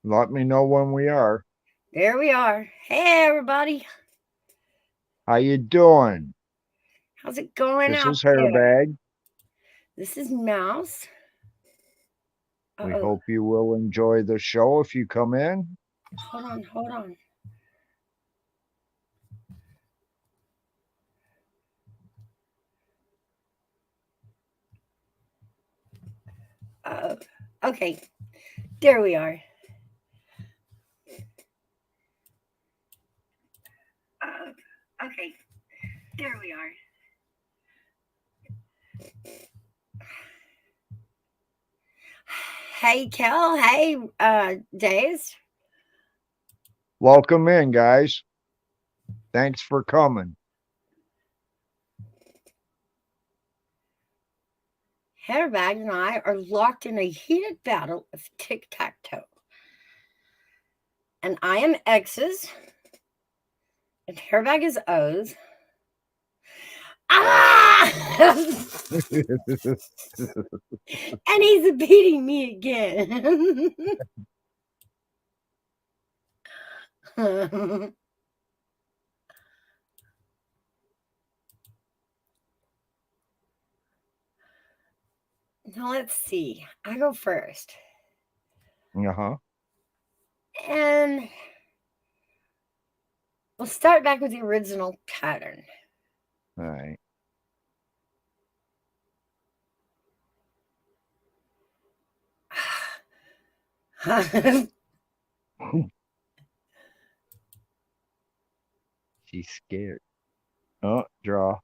Let me know when we are. There we are. Hey, everybody. How you doing? How's it going This out is there? Hairbag. This is Mouse. We Uh-oh. hope you will enjoy the show if you come in. Hold on, hold on. Uh, okay, there we are. Okay, there we are. Hey, Kel. Hey, Days. Welcome in, guys. Thanks for coming. Hairbag and I are locked in a heated battle of tic-tac-toe. And I am X's, and Hairbag is O's. Ah! And he's beating me again. Now let's see. I go first. Uh-huh. And we'll start back with the original pattern. All right. She's scared. Oh, draw.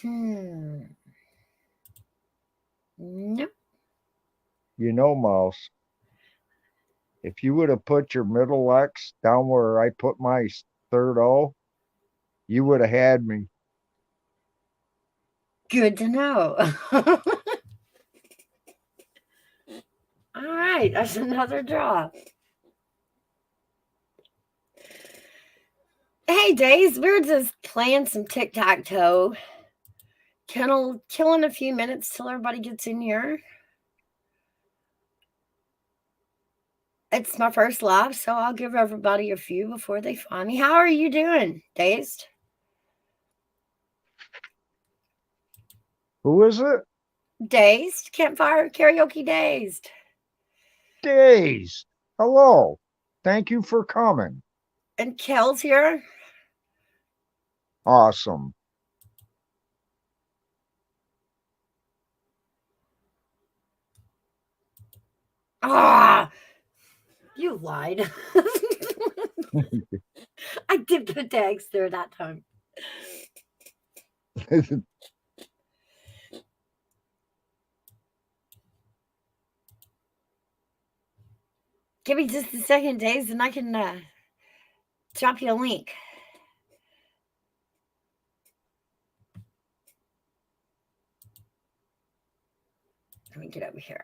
hmm. Nope. Mouse, if you would have put your middle X down where I put my third O, you would have had me. Good to know. All right, that's another draw. Hey, Days, we're just playing some tic tac toe. Killing a few minutes till everybody gets in here. It's my first live, so I'll give everybody a few before they find me. How are you doing, Dazed? Who is it? Dazed? Campfire Karaoke Dazed. Days. Hello. Thank you for coming. And Kel's here. Awesome. Ah, you lied. I did put tags there that time. Give me just a second, Days, and I can drop you a link. Let me get over here.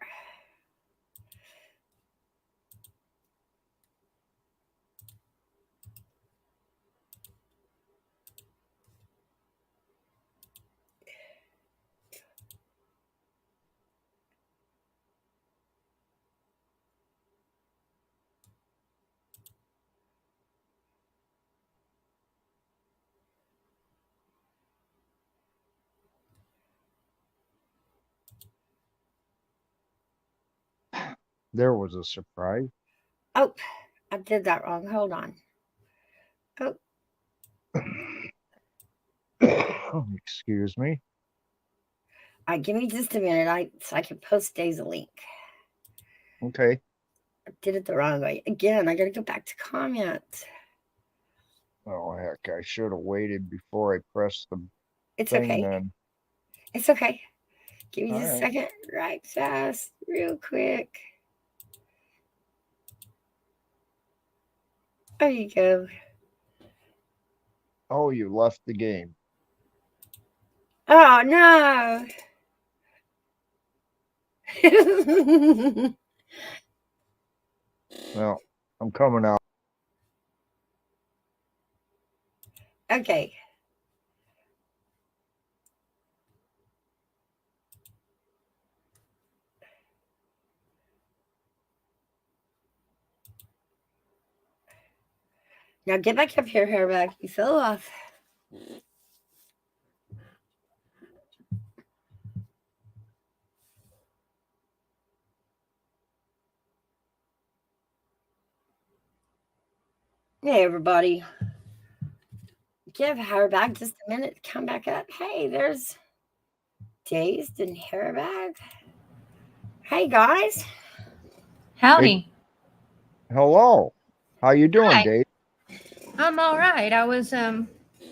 There was a surprise. Oh, I did that wrong. Hold on. Oh, Excuse me. all right, give me just a minute. So I can post Days a link. Okay. I did it the wrong way. Again, I gotta go back to comments. Oh, heck. I should have waited before I pressed the It's thing okay. then. It's okay. Give me All just a right. second. Right fast, real quick. There you go. Oh, you left the game. Oh no. Well, I'm coming out. Okay. Now get back up here, hairback. You fell off. Hey, everybody. Give hairback just a minute to come back up. Hey, there's Dazed and hairback. Hey, guys. Howdy. Hello. How you doing, Hi. Dave? I'm all right. I was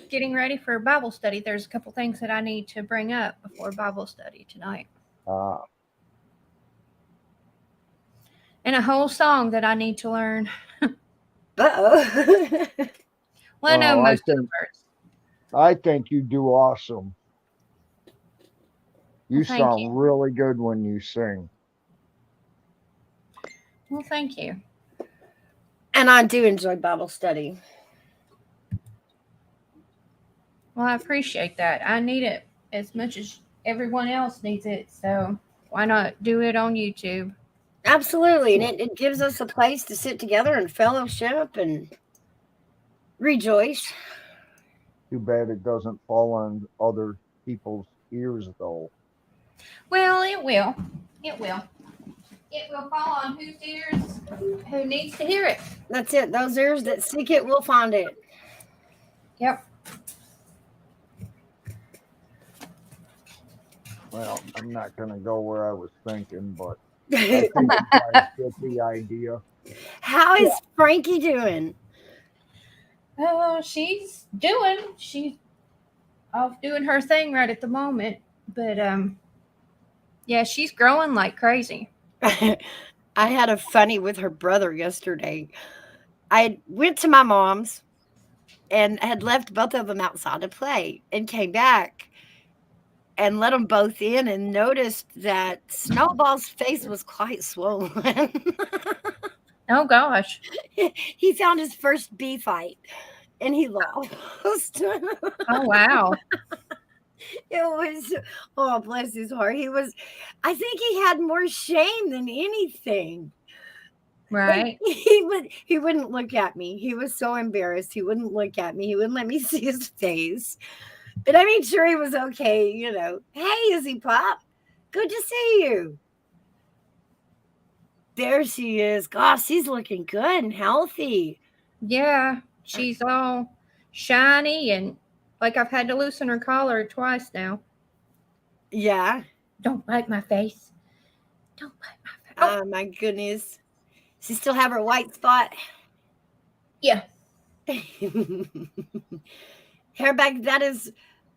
getting ready for Bible study. There's a couple things that I need to bring up before Bible study tonight. And a whole song that I need to learn. Uh-oh. Well, I know Oh, most of the words. I think you do awesome. You Well, thank sound you. really good when you sing. Well, thank you. And I do enjoy Bible study. Well, I appreciate that. I need it as much as everyone else needs it. So why not do it on YouTube? Absolutely. And it gives us a place to sit together and fellowship and rejoice. Too bad it doesn't fall on other people's ears, though. Well, it will. It will. It will fall on whose ears who needs to hear it. That's it. Those ears that seek it will find it. Yep. Well, I'm not going to go where I was thinking, but I think you guys get the idea. How is Frankie doing? Oh, she's off doing her thing right at the moment. But yeah, she's growing like crazy. I had a funny with her brother yesterday. I went to my mom's and had left both of them outside to play and came back and let them both in and noticed that Snowball's face was quite swollen. Oh gosh. He found his first bee fight and he lost. Oh wow. It was, oh, bless his heart. I think he had more shame than anything. Right. He wouldn't look at me. He was so embarrassed. He wouldn't look at me. He wouldn't let me see his face. But I made sure he was okay, you know. Hey, Izzy Pop. Good to see you. There she is. Gosh, she's looking good and healthy. Yeah, she's all shiny and like I've had to loosen her collar twice now. Yeah. Don't bite my face. Don't bite my face. Oh, my goodness. She still have her white spot? Yeah. Hairback, that is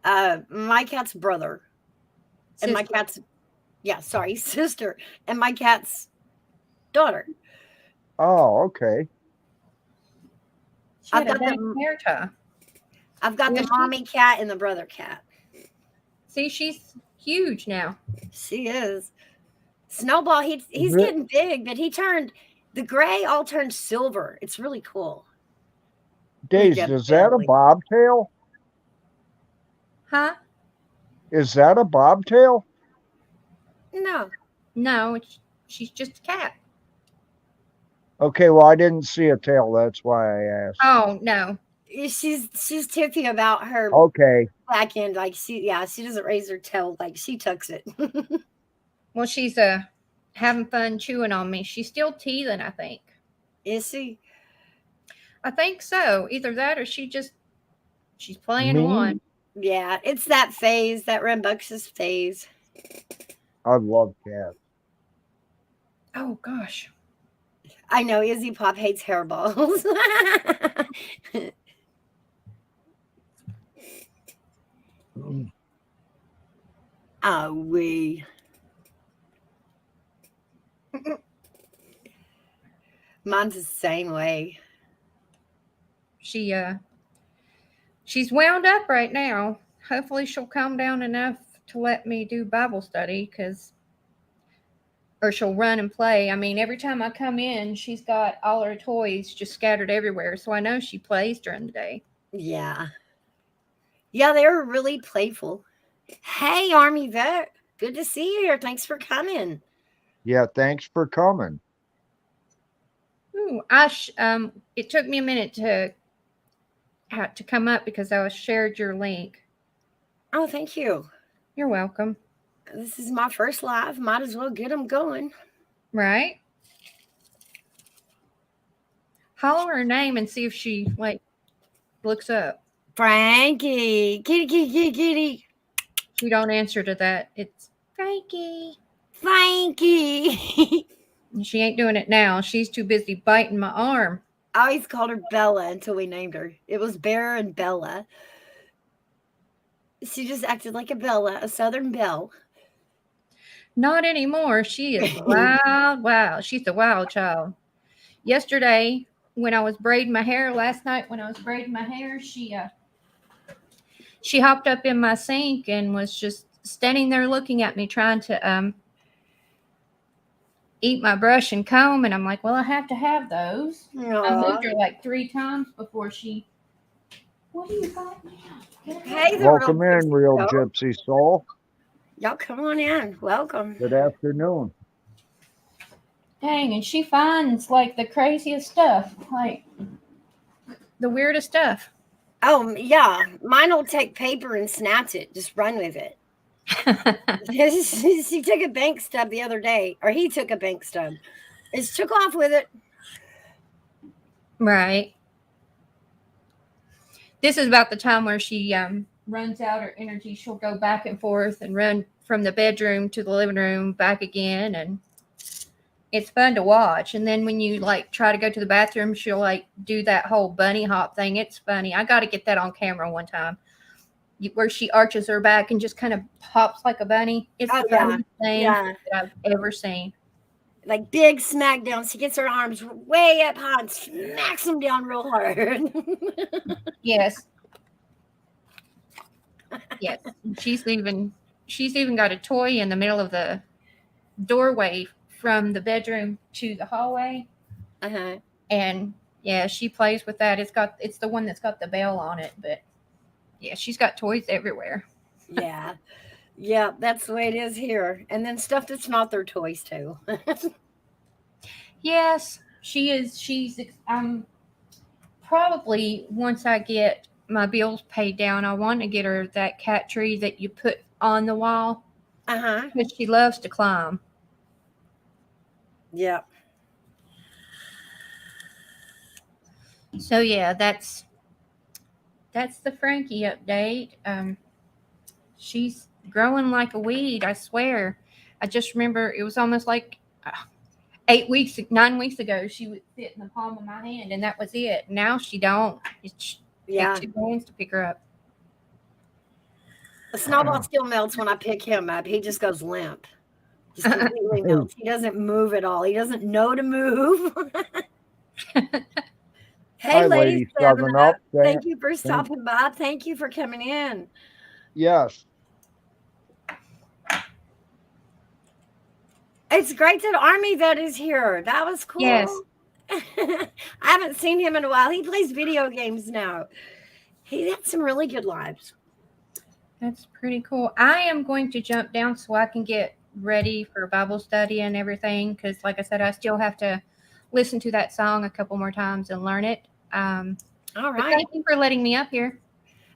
my cat's brother. Sister. And my cat's, sister. And my cat's daughter. Oh, okay. She had a bad hair tie. I've got the mommy cat and the brother cat. See, she's huge now. She is. Snowball, he's getting big, but the gray all turned silver. It's really cool. Daisy, is that a bobtail? Huh? Is that a bobtail? No, she's just a cat. Okay, well, I didn't see a tail. That's why I asked. Oh no, she's tippy about her back end. Like she doesn't raise her tail. Like she tucks it. Well, she's having fun chewing on me. She's still teething, I think. Is she? I think so. Either that or she's playing one. Yeah, it's that phase, that rambunctious phase. I love cats. Oh gosh. I know Izzy Pop hates hairballs. Oh, we. Mine's the same way. She's wound up right now. Hopefully she'll calm down enough to let me do Bible study because or she'll run and play. I mean, every time I come in, she's got all her toys just scattered everywhere. So I know she plays during the day. Yeah. Yeah, they were really playful. Hey, Army Vet. Good to see you here. Thanks for coming. Yeah, thanks for coming. Ooh, it took me a minute to come up because I was shared your link. Oh, thank you. You're welcome. This is my first live. Might as well get them going. Right? Holler her name and see if she looks up. Frankie. Kitty, kitty, kitty, kitty. She don't answer to that. It's Frankie. Frankie. And she ain't doing it now. She's too busy biting my arm. I always called her Bella until we named her. It was Bear and Bella. She just acted like a Bella, a Southern belle. Not anymore. She is wild. She's a wild child. Yesterday, when I was braiding my hair, last night when I was braiding my hair, she hopped up in my sink and was just standing there looking at me, trying to eat my brush and comb. And I'm like, well, I have to have those. Aww. I moved her like 3 times before she. What do you got now? Hey, the Welcome in, Real Gypsy Soul. Y'all come on in. Welcome. Good afternoon. Dang, and she finds like the craziest stuff, like the weirdest stuff. Oh, yeah. Mine will take paper and snaps it. Just run with it. She took a bank stub the other day, or he took a bank stub. It took off with it. Right. This is about the time where she runs out her energy. She'll go back and forth and run from the bedroom to the living room, back again, and it's fun to watch. And then when you try to go to the bathroom, she'll do that whole bunny hop thing. It's funny. I got to get that on camera one time, where she arches her back and just kind of hops like a bunny. It's the funniest thing that I've ever seen. Like big smackdown. She gets her arms way up high and smacks them down real hard. Yes. Yes. She's even got a toy in the middle of the doorway from the bedroom to the hallway. Uh-huh. And yeah, she plays with that. It's the one that's got the bell on it, but yeah, she's got toys everywhere. Yeah. Yeah, that's the way it is here. And then stuff that's not their toys too. Yes, she is. She's probably, once I get my bills paid down, I want to get her that cat tree that you put on the wall. Uh-huh. Because she loves to climb. Yeah. So yeah, that's the Frankie update. She's growing like a weed, I swear. I just remember it was almost like 9 weeks ago, she would fit in the palm of my hand, and that was it. Now she don't. It's Yeah. 2 hands to pick her up. The Snowball still melts when I pick him up. He just goes limp. Just completely melts. He doesn't move at all. He doesn't know to move. Hey, Hi, ladies, Lady 7 Up. Thank you for stopping by. Thank you for coming in. Yes. It's great that Army Vet is here. That was cool. Yes. I haven't seen him in a while. He plays video games now. He had some really good lives. That's pretty cool. I am going to jump down so I can get ready for Bible study and everything, because like I said, I still have to listen to that song a couple more times and learn it. All right. Thank you for letting me up here.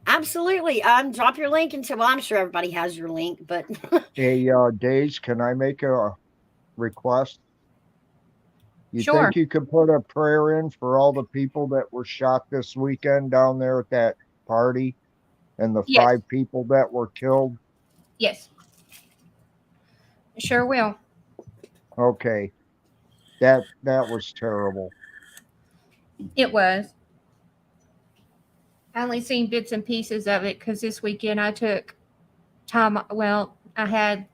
Absolutely. Drop your link into, well, I'm sure everybody has your link, but Hey, Days, can I make a request? You Sure. think you could put a prayer in for all the people that were shot this weekend down there at that party, and the Yes. 5 people that were killed? Yes. Sure will. Okay. That was terrible. It was. I only seen bits and pieces of it because this weekend I took time. Well, I had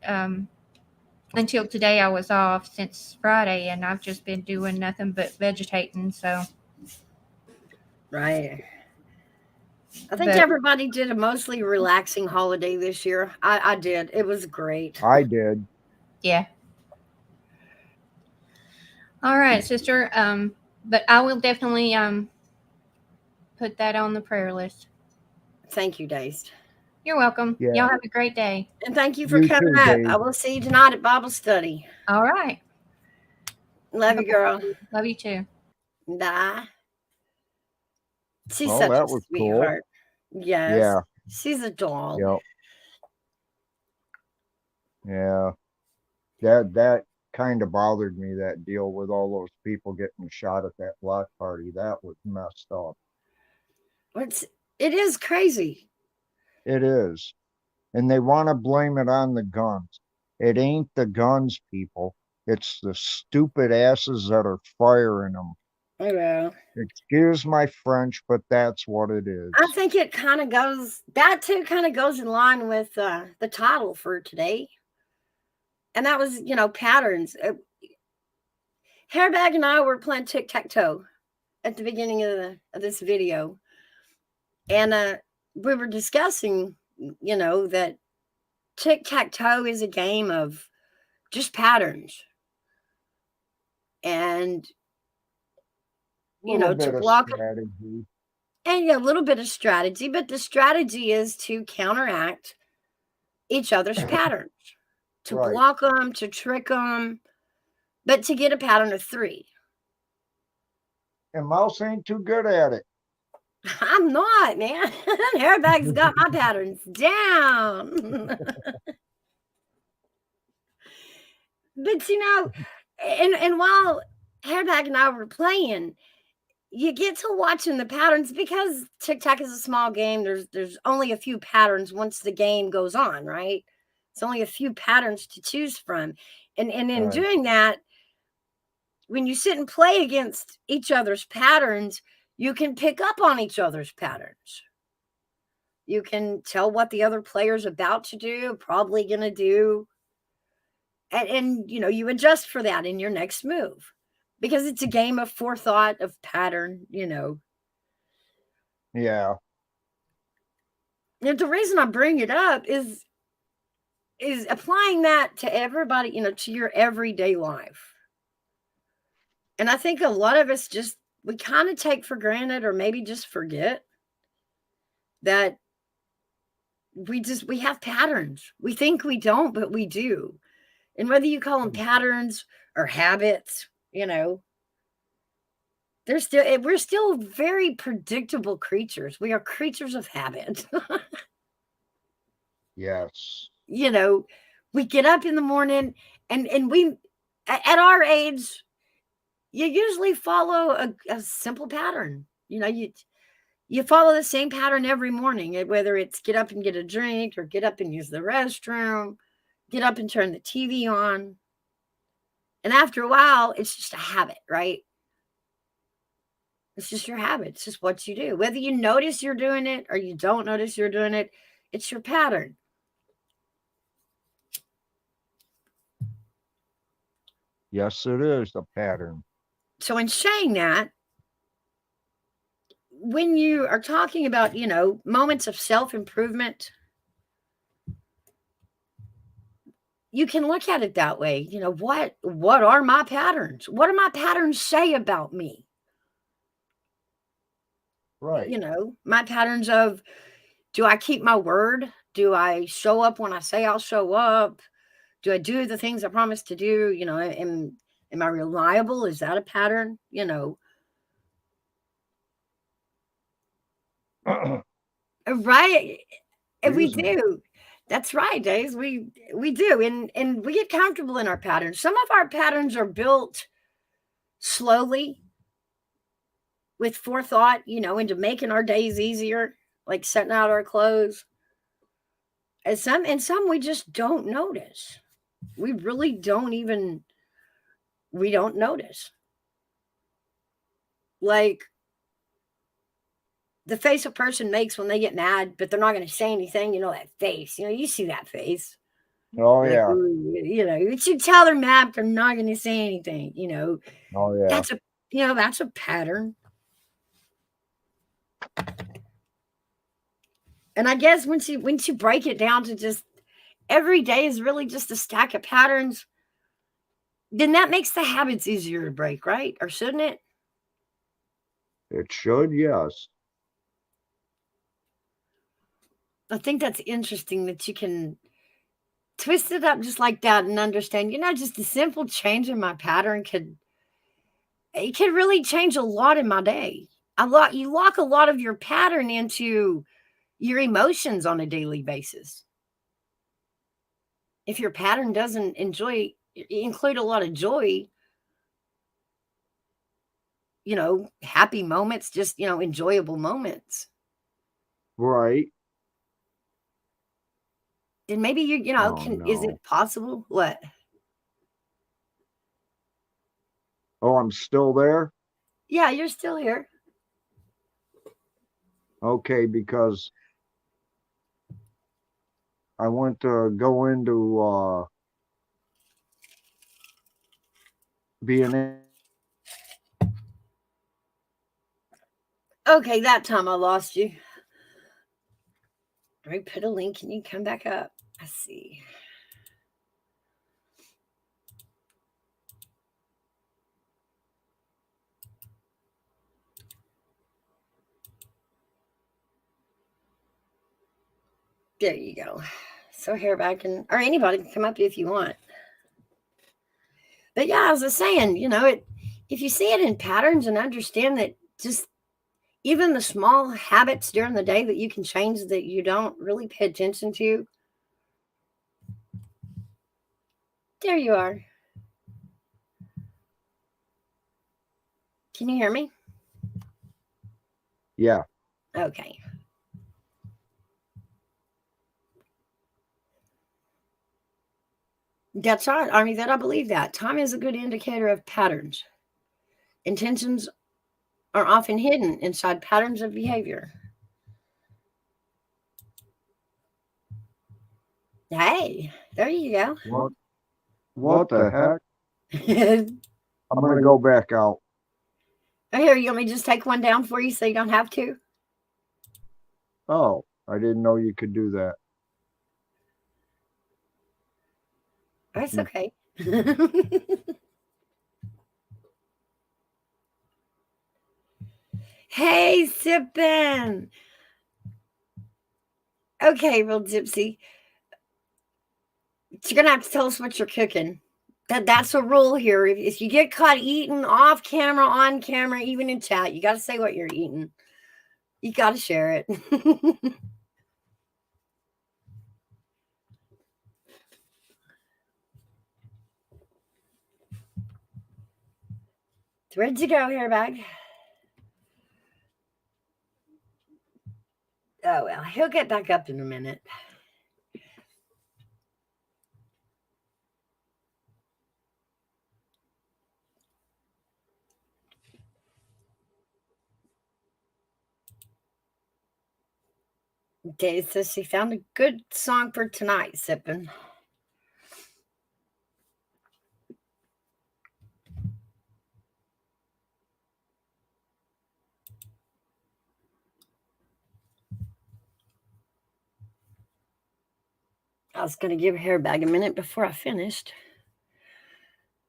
until today I was off since Friday, and I've just been doing nothing but vegetating. So, right. I think everybody did a mostly relaxing holiday this year. I did. It was great. I did. yeah. All right, sister. But I will definitely put that on the prayer list. Thank you, Days. You're welcome. Yeah. Y'all have a great day. And thank you for You coming too, up. Dave. I will see you tonight at Bible study. All right. Love you, girl. Love you too. Bye. She's Well, such that a was cool. sweetheart. Yes. Yeah. She's a doll. Yep. Yeah. That kind of bothered me, that deal with all those people getting shot at that block party. That was messed up. It is crazy. It is. And they want to blame it on the guns. It ain't the guns, people. It's the stupid asses that are firing them. Yeah. Excuse my French, but that's what it is. I think it kind of goes, that too kind of goes in line with the title for today. And that was, patterns. Hairbag and I were playing tic-tac-toe at the beginning of this video. And we were discussing, that tic-tac-toe is a game of just patterns. And, to block strategy. And a little bit of strategy, but the strategy is to counteract each other's patterns, to Right. block them, to trick them, but to get a pattern of 3. And Mouse ain't too good at it. I'm not, man. Hairbag's got my patterns down. But and while Hairbag and I were playing, you get to watching the patterns because tic-tac is a small game. There's only a few patterns once the game goes on, right? It's only a few patterns to choose from. And in Right. doing that, when you sit and play against each other's patterns, you can pick up on each other's patterns. You can tell what the other player's about to do, probably going to do. And you adjust for that in your next move. Because it's a game of forethought, of pattern, Yeah. And the reason I bring it up is applying that to everybody, to your everyday life. And I think a lot of us we kind of take for granted, or maybe just forget that we have patterns. We think we don't, but we do. And whether you call them patterns or habits, we're still very predictable creatures. We are creatures of habit. Yes. We get up in the morning and we, at our age, you usually follow a simple pattern. You follow the same pattern every morning, whether it's get up and get a drink, or get up and use the restroom, get up and turn the TV on. And after a while, it's just a habit, right? It's just your habit. It's just what you do. Whether you notice you're doing it or you don't notice you're doing it, it's your pattern. Yes, it is a pattern. So in saying that, when you are talking about, moments of self-improvement, you can look at it that way. What are my patterns? What do my patterns say about me? Right. My patterns of, do I keep my word? Do I show up when I say I'll show up? Do I do the things I promise to do? Am I reliable? Is that a pattern? Right. And we Excuse me. do. That's right, Days. We do. And we get comfortable in our patterns. Some of our patterns are built slowly with forethought, into making our days easier, like setting out our clothes. And some we just don't notice. We really we don't notice. Like the face a person makes when they get mad, but they're not going to say anything. That face. You see that face. Oh, Like, yeah. ooh, you should tell they're mad, but they're not going to say anything. Oh, yeah. That's a pattern. And I guess once you break it down to just every day is really just a stack of patterns, then that makes the habits easier to break, right? Or shouldn't it? It should, yes. I think that's interesting that you can twist it up just like that and understand, just a simple change in my pattern could really change a lot in my day. You lock a lot of your pattern into your emotions on a daily basis. If your pattern doesn't include a lot of joy, happy moments, just, enjoyable moments, Right. then maybe Oh is no. it possible? What? Oh, I'm still there? Yeah, you're still here. Okay, because I want to go into being Okay, that time I lost you. Let me put a link and you come back up. I see. There you go. So Hairback or anybody can come up if you want. But yeah, as I was saying, if you see it in patterns and understand that just even the small habits during the day that you can change that you don't really pay attention to. There you are. Can you hear me? yeah. Okay. That's right. I mean, that I believe that. Time is a good indicator of patterns. Intentions are often hidden inside patterns of behavior. Hey, there you go. What the heck? Oh, I'm gonna go back out. here, you want me to just take one down for you so you don't have to? Oh, I didn't know you could do that. That's Hmm. okay. Hey, Sippin. Okay, real gypsy. You're gonna have to tell us what you're cooking. That's a rule here. If you get caught eating off camera, on camera, even in chat, you got to say what you're eating. You got to share it. Where'd you go, Hairbag? Oh well, he'll get back up in a minute. Okay, so she found a good song for tonight, Sippin. I was gonna give Hairbag a minute before I finished.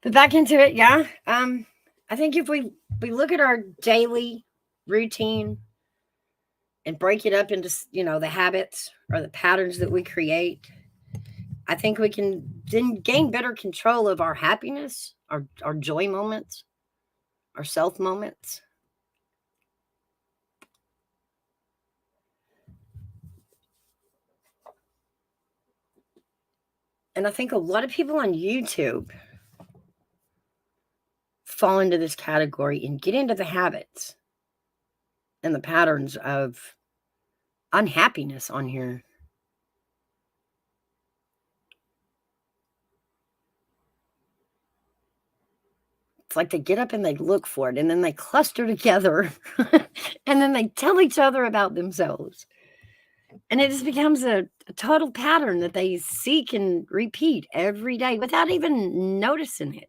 But back into it, yeah. I think if we look at our daily routine and break it up into the habits or the patterns that we create, I think we can then gain better control of our happiness, our joy moments, our self moments. And I think a lot of people on YouTube fall into this category and get into the habits and the patterns of unhappiness on here. It's like they get up and they look for it and then they cluster together and then they tell each other about themselves. And it just becomes a total pattern that they seek and repeat every day without even noticing it.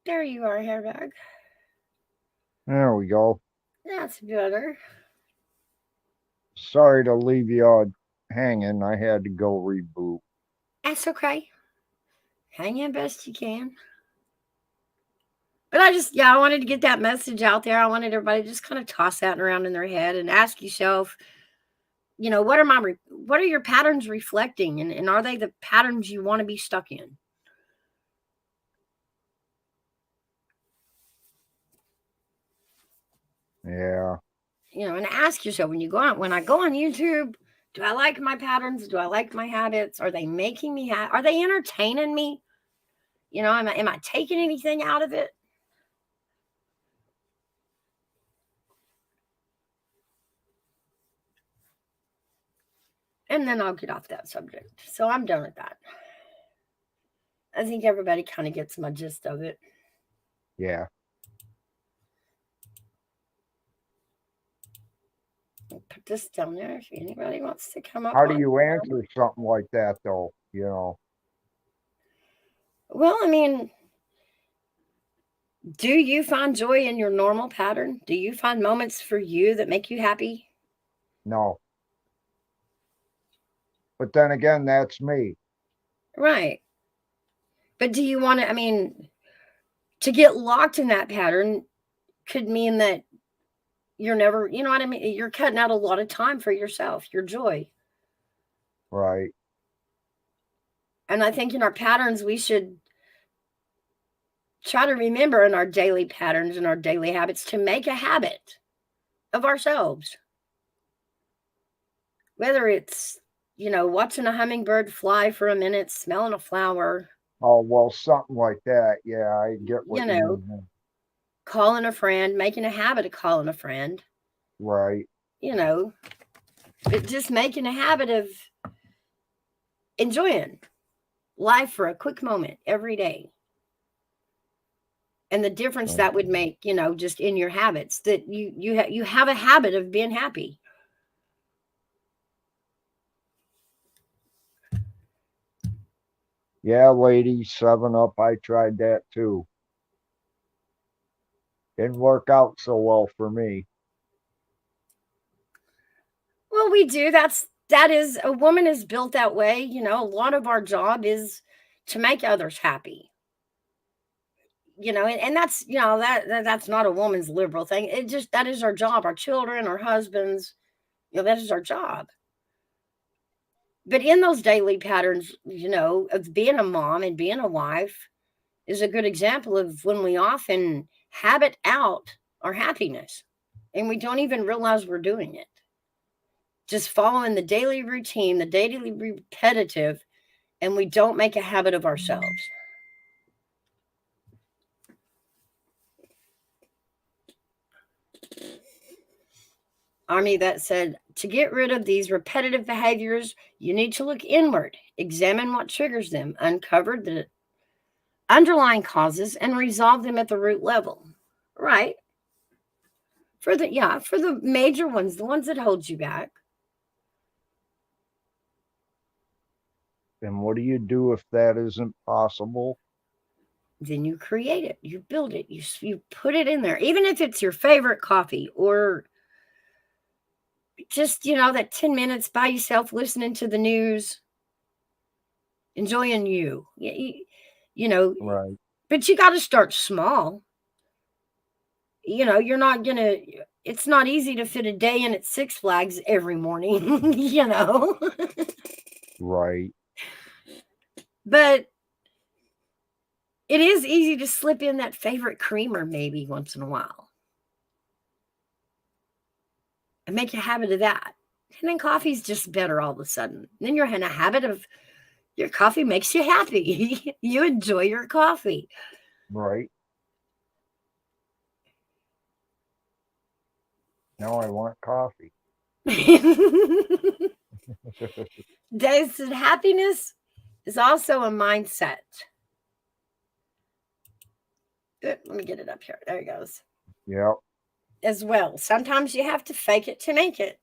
There you are, Hairbag. There we go. That's better. Sorry to leave you all hanging. I had to go reboot. That's okay. Hang in best you can. But I wanted to get that message out there. I wanted everybody to just kind of toss that around in their head and ask yourself, what are your patterns reflecting? And are they the patterns you want to be stuck in? Yeah. And ask yourself when I go on YouTube, do I like my patterns? Do I like my habits? Are they making me are they entertaining me? Am I taking anything out of it? And then I'll get off that subject. So I'm done with that. I think everybody kind of gets my gist of it. Yeah. I'll put this down there if anybody wants to come up. How do you answer something like that, though? Well, do you find joy in your normal pattern? Do you find moments for you that make you happy? No. But then again, that's me. Right. But do you want to, to get locked in that pattern could mean that you're never, you're cutting out a lot of time for yourself, your joy. Right. And I think in our patterns, we should try to remember in our daily patterns and our daily habits to make a habit of ourselves. Whether it's, watching a hummingbird fly for a minute, smelling a flower. Oh, well, something like that. Yeah, I get what you mean. Calling a friend, making a habit of calling a friend. Right. But just making a habit of enjoying life for a quick moment every day. And the difference that would make, just in your habits, that you have a habit of being happy. Yeah, lady, 7-Up, I tried that too. Didn't work out so well for me. Well, we do. A woman is built that way. A lot of our job is to make others happy. And that's, that's not a woman's liberal thing. That is our job. Our children, our husbands, that is our job. But in those daily patterns, of being a mom and being a wife is a good example of when we often habit out our happiness and we don't even realize we're doing it. Just following the daily routine, the daily repetitive, and we don't make a habit of ourselves. Army that said, to get rid of these repetitive behaviors, you need to look inward, examine what triggers them, uncover the underlying causes, and resolve them at the root level. Right. For the major ones, the ones that hold you back. And what do you do if that isn't possible? Then you create it, you build it, you put it in there, even if it's your favorite coffee or just, that 10 minutes by yourself listening to the news, enjoying you. Right. But you got to start small. It's not easy to fit a day in at Six Flags every morning, Right. But it is easy to slip in that favorite creamer maybe once in a while. And make a habit of that. And then coffee's just better all of a sudden. Then you're in a habit of your coffee makes you happy. You enjoy your coffee. Right. Now I want coffee. Days of happiness is also a mindset. Good. Let me get it up here. There it goes. Yep. As well. Sometimes you have to fake it to make it.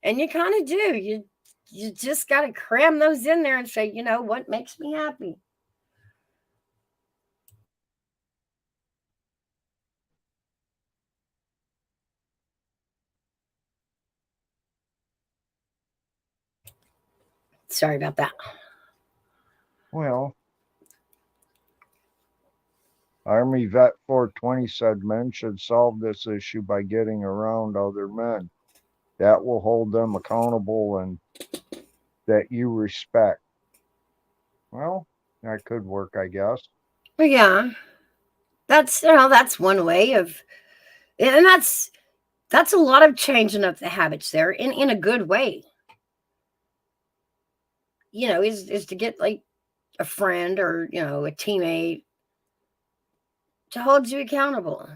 And you kind of do. You just got to cram those in there and say, what makes me happy? Sorry about that. Well, Army Vet 420 said men should solve this issue by getting around other men. That will hold them accountable and that you respect. Well, that could work, I guess. But yeah, that's one way of, and that's a lot of changing up the habits there in a good way. Is to get like a friend or a teammate to hold you accountable.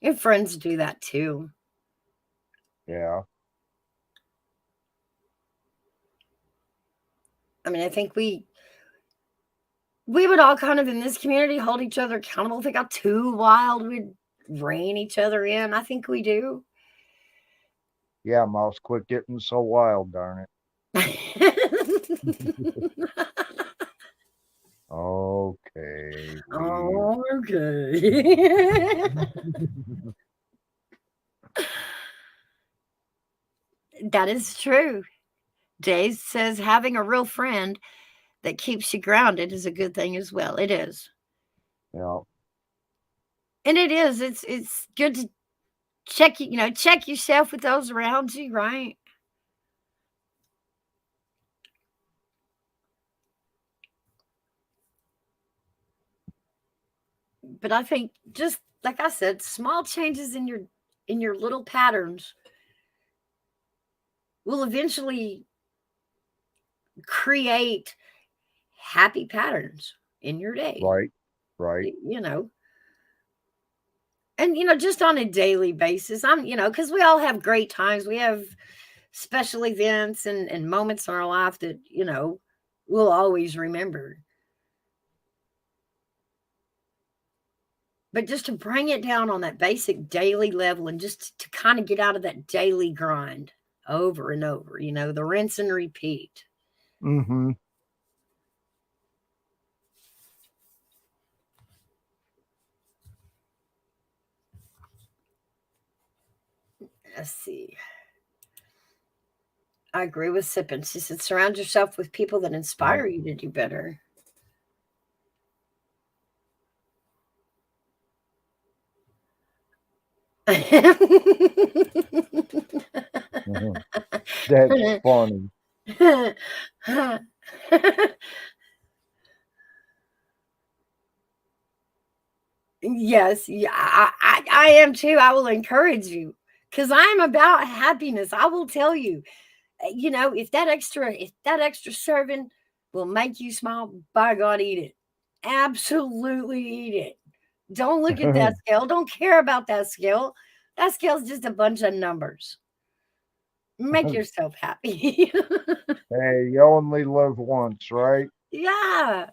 Your friends do that too. Yeah. I mean, I think we would all kind of in this community hold each other accountable. If it got too wild, we'd rein each other in. I think we do. Yeah, Mouse, quit getting so wild, darn it. Okay. Okay. That is true. Days says having a real friend that keeps you grounded is a good thing as well. It is. Yeah. And it is. It's good to check yourself with those around you, right? But I think just like I said, small changes in your little patterns will eventually create happy patterns in your day. Right. Right. And just on a daily basis, because we all have great times. We have special events and moments in our life that we'll always remember. But just to bring it down on that basic daily level and just to kind of get out of that daily grind over and over, the rinse and repeat. Mm-hmm. Let's see. I agree with Sippin. She said, surround yourself with people that inspire you to do better. That's funny. Yes, yeah, I am too. I will encourage you because I'm about happiness. I will tell you, if that extra serving will make you smile, by God, eat it. Absolutely eat it. Don't look at that scale. Don't care about that scale. That scale's just a bunch of numbers. Make yourself happy. Hey, you only live once, right? Yeah.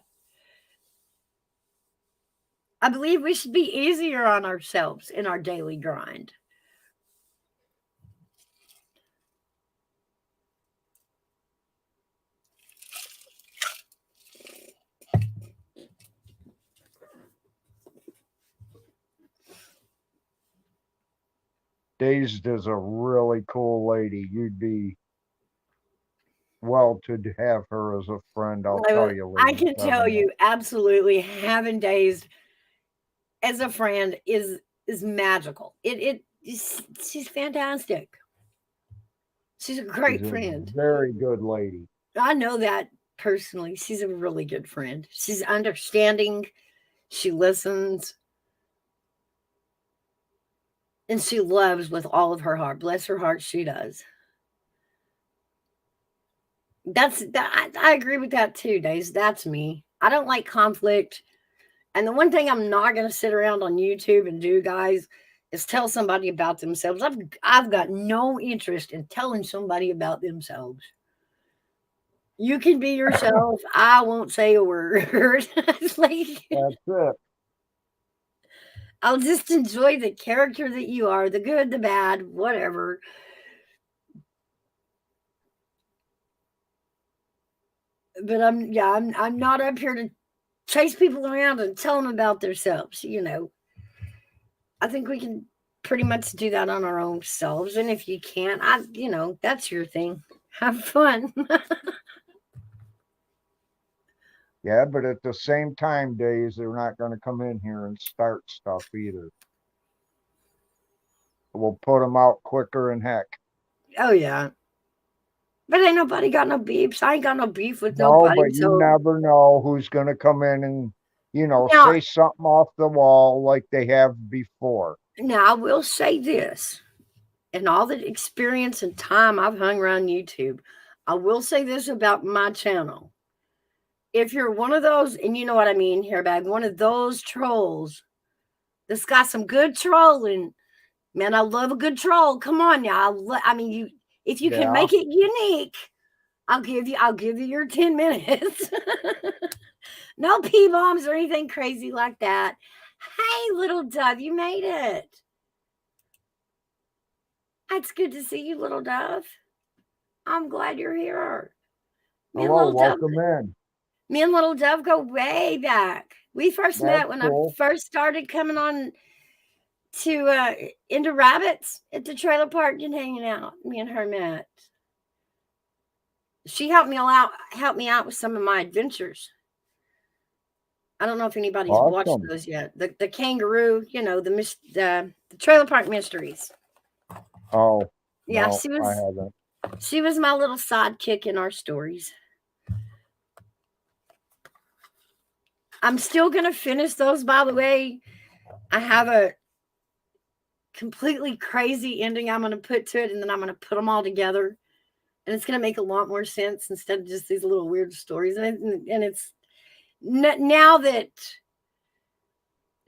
I believe we should be easier on ourselves in our daily grind. Dazed is a really cool lady. You'd be well to have her as a friend. I'll tell you later. I can tell you absolutely having Dazed as a friend is magical. She's fantastic. She's a great friend. Very good lady. I know that personally. She's a really good friend. She's understanding. She listens. And she loves with all of her heart. Bless her heart, she does. I agree with that too, Days. That's me. I don't like conflict. And the one thing I'm not going to sit around on YouTube and do, guys, is tell somebody about themselves. I've got no interest in telling somebody about themselves. You can be yourself. I won't say a word. That's it. I'll just enjoy the character that you are, the good, the bad, whatever. But I'm not up here to chase people around and tell them about themselves. I think we can pretty much do that on our own selves. And if you can't, that's your thing. Have fun. Yeah, but at the same time, Days, they're not gonna come in here and start stuff either. We'll put them out quicker than heck. Oh yeah. But ain't nobody got no beefs. I ain't got no beef with No, nobody. but you So never know who's gonna come in and, now, say something off the wall like they have before. now I will say this. In all the experience and time I've hung around YouTube, I will say this about my channel. If you're one of those, and you know what I mean here, bag, one of those trolls that's got some good trolling, man, I love a good troll. Come on now. I mean, if you can Yeah. make it unique, I'll give you your 10 minutes. No pee bombs or anything crazy like that. Hey, little dove, you made it. It's good to see you, little dove. I'm glad you're here. Me and Hello, little dove, welcome in. me and little dove go way back. We first met That's when cool. I first started coming on to into rabbits at the trailer park and hanging out. Me and her met. She helped me out with some of my adventures. I don't know if anybody's watched Awesome. those yet. The kangaroo, the trailer park mysteries. Oh, Yeah, no, I haven't. she was my little sidekick in our stories. I'm still gonna finish those, by the way. I have a completely crazy ending I'm gonna put to it, and then I'm gonna put them all together. And it's gonna make a lot more sense instead of just these little weird stories. And it's now that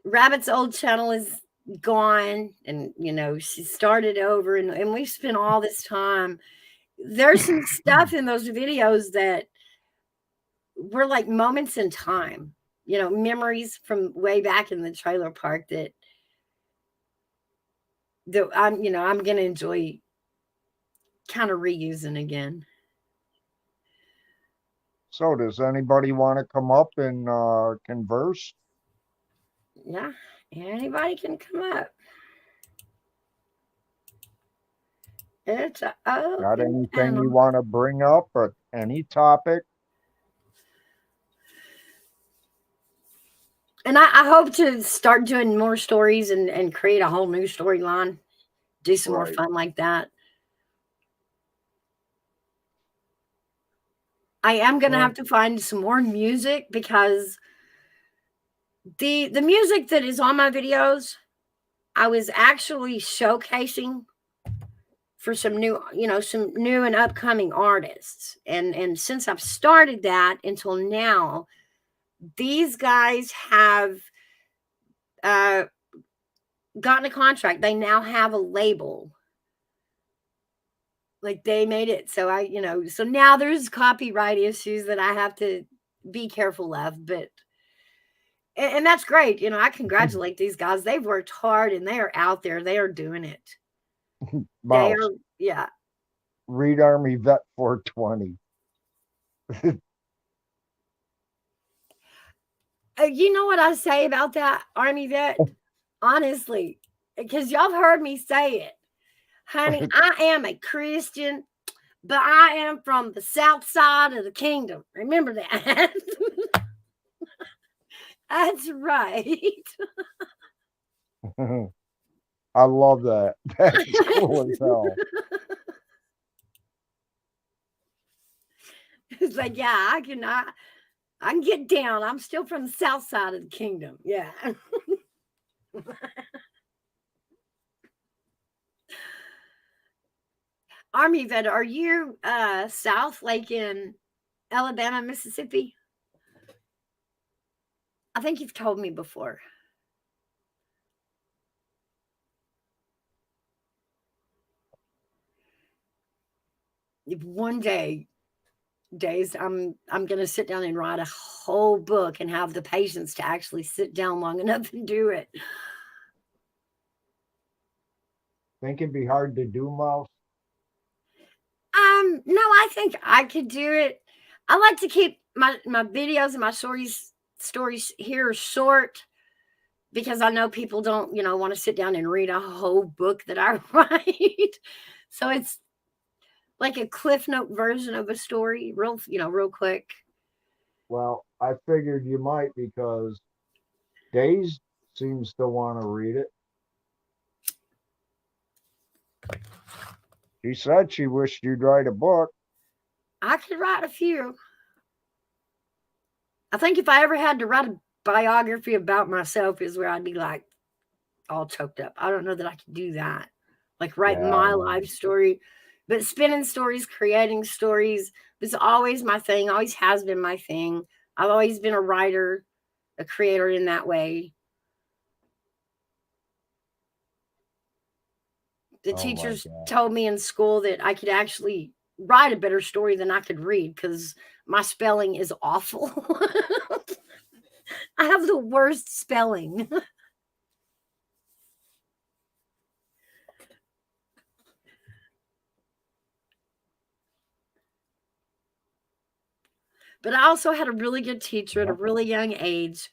Rabbit's old channel is gone, and she started over, and we've spent all this time. There's some stuff in those videos that were like moments in time, memories from way back in the trailer park that I'm gonna enjoy kind of reusing again. So does anybody want to come up and converse? Yeah, anybody can come up. It's a Got open anything you channel. want to bring up or any topic? And I hope to start doing more stories and create a whole new storyline. Do some more Right. fun like that. I am gonna have to find some more music because the music that is on my videos, I was actually showcasing for some new and upcoming artists. And since I've started that until now, these guys have gotten a contract. They now have a label. Like they made it. So so now there's copyright issues that I have to be careful of, but and that's great. I congratulate these guys. They've worked hard and they are out there. They are doing it. They Mouse, are, yeah. Reed Army Vet 420. You know what I say about that, Army vet? Honestly, because y'all have heard me say it. Honey, I am a Christian, but I am from the south side of the kingdom. Remember that. That's right. I love that. That's cool as hell. It's like, yeah, I can get down. I'm still from the south side of the kingdom. Yeah. Army vet, are you south, like in Alabama, Mississippi? I think you've told me before. If one day, Days, I'm gonna sit down and write a whole book and have the patience to actually sit down long enough and do it. Think it'd be hard to do, Mouse? No, I think I could do it. I like to keep my videos and my stories here short because I know people don't, want to sit down and read a whole book that I write. So it's like a Cliff Note version of a story, real quick. Well, I figured you might because Days seems to want to read it. She said she wished you'd write a book. I could write a few. I think if I ever had to write a biography about myself is where I'd be like all choked up. I don't know that I could do that. Like write Yeah, my I know. life story, but spinning stories, creating stories was always my thing, always has been my thing. I've always been a writer, a creator in that way. The Oh my teachers God. told me in school that I could actually write a better story than I could read because my spelling is awful. I have the worst spelling. But I also had a really good teacher at a really young age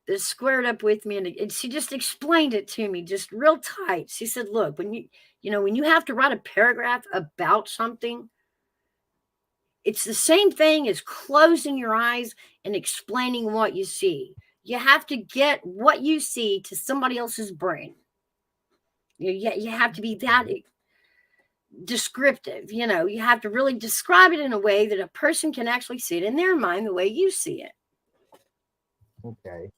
that squared up with me, and she just explained it to me just real tight. She said, "Look, when when you have to write a paragraph about something, it's the same thing as closing your eyes and explaining what you see. You have to get what you see to somebody else's brain. You have to be that descriptive. You have to really describe it in a way that a person can actually see it in their mind the way you see it." Okay.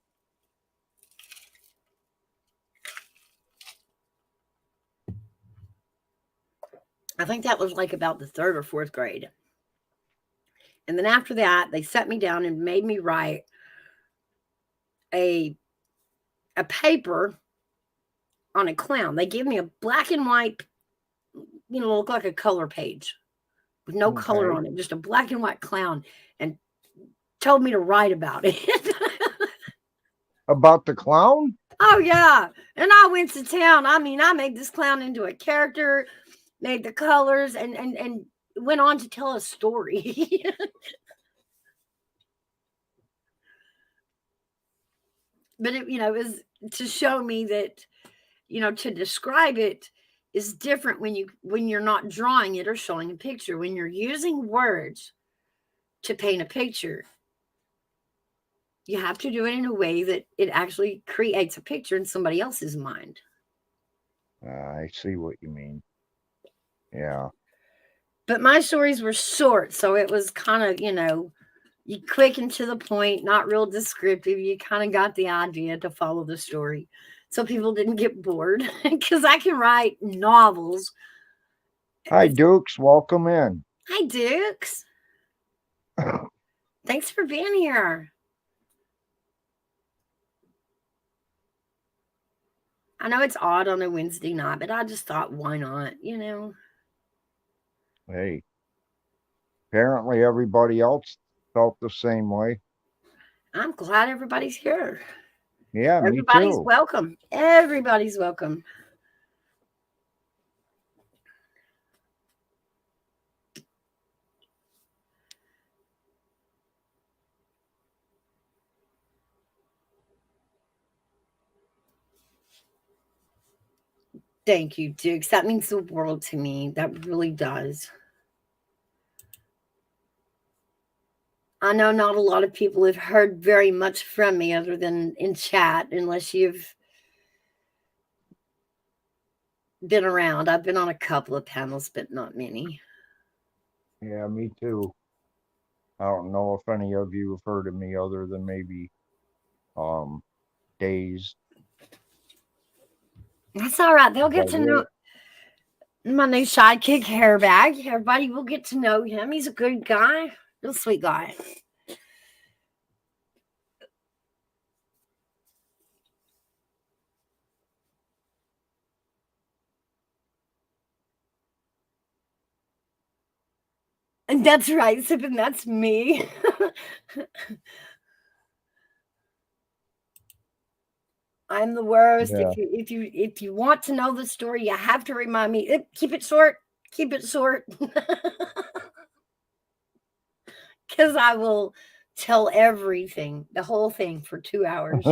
I think that was like about the third or fourth grade. And then after that, they set me down and made me write a paper on a clown. They gave me a black and white, look like a color page with no color Okay. on it, just a black and white clown, and told me to write about it. About the clown? Oh yeah. And I went to town. I mean, I made this clown into a character, made the colors, and went on to tell a story. But it was to show me that, to describe it is different when you're not drawing it or showing a picture. When you're using words to paint a picture, you have to do it in a way that it actually creates a picture in somebody else's mind. I see what you mean. Yeah. But my stories were short, so it was kind of, you quick and to the point, not real descriptive. You kind of got the idea to follow the story. So people didn't get bored because I can write novels. Hi, Dukes. Welcome in. Hi, Dukes. Thanks for being here. I know it's odd on a Wednesday night, but I just thought, why not? Hey. Apparently everybody else felt the same way. I'm glad everybody's here. Yeah, me Everybody's too. welcome. Everybody's welcome. Thank you, Dukes. That means the world to me. That really does. I know not a lot of people have heard very much from me other than in chat, unless you've been around. I've been on a couple of panels, but not many. Yeah, me too. I don't know if any of you have heard of me other than maybe Days. That's all right. They'll get But to know my new sidekick, Hairbag. Everybody will get to know him. He's a good guy, real sweet guy. And that's right, Sippin. That's me. I'm the worst. yeah. If you want to know the story, you have to remind me. Keep it short. Keep it short. Because I will tell everything, the whole thing for 2 hours.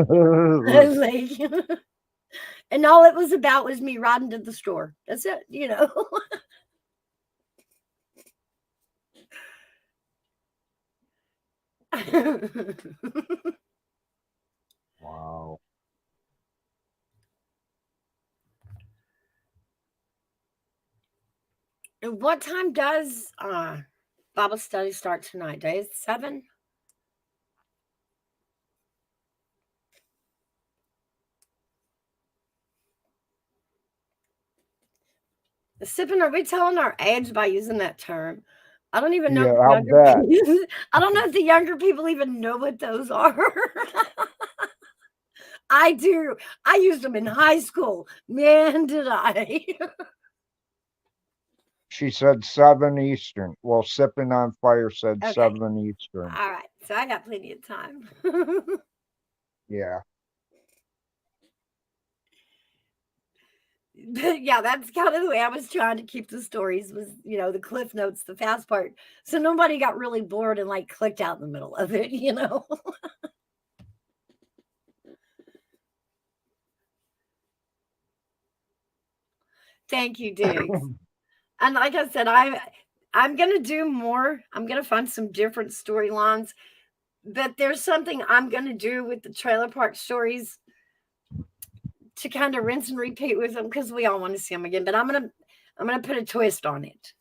And all it was about was me riding to the store. That's it, Wow. And what time does Bible study start tonight? Day 7? Sipping, are we telling our age by using that term? I don't even know Yeah, if the I'll younger bet. people, I don't know if the younger people even know what those are. I do. I used them in high school. Man, did I. She said 7 Eastern. Well, Sipping on Fire said Okay. 7 Eastern. All right. So I got plenty of time. Yeah. But yeah, that's kind of the way I was trying to keep the stories was, the cliff notes, the fast part. So nobody got really bored and like clicked out in the middle of it. Thank you, Diggs. And like I said, I'm gonna do more. I'm gonna find some different storylines. But there's something I'm gonna do with the trailer park stories to kind of rinse and repeat with them because we all want to see them again. But I'm gonna put a twist on it.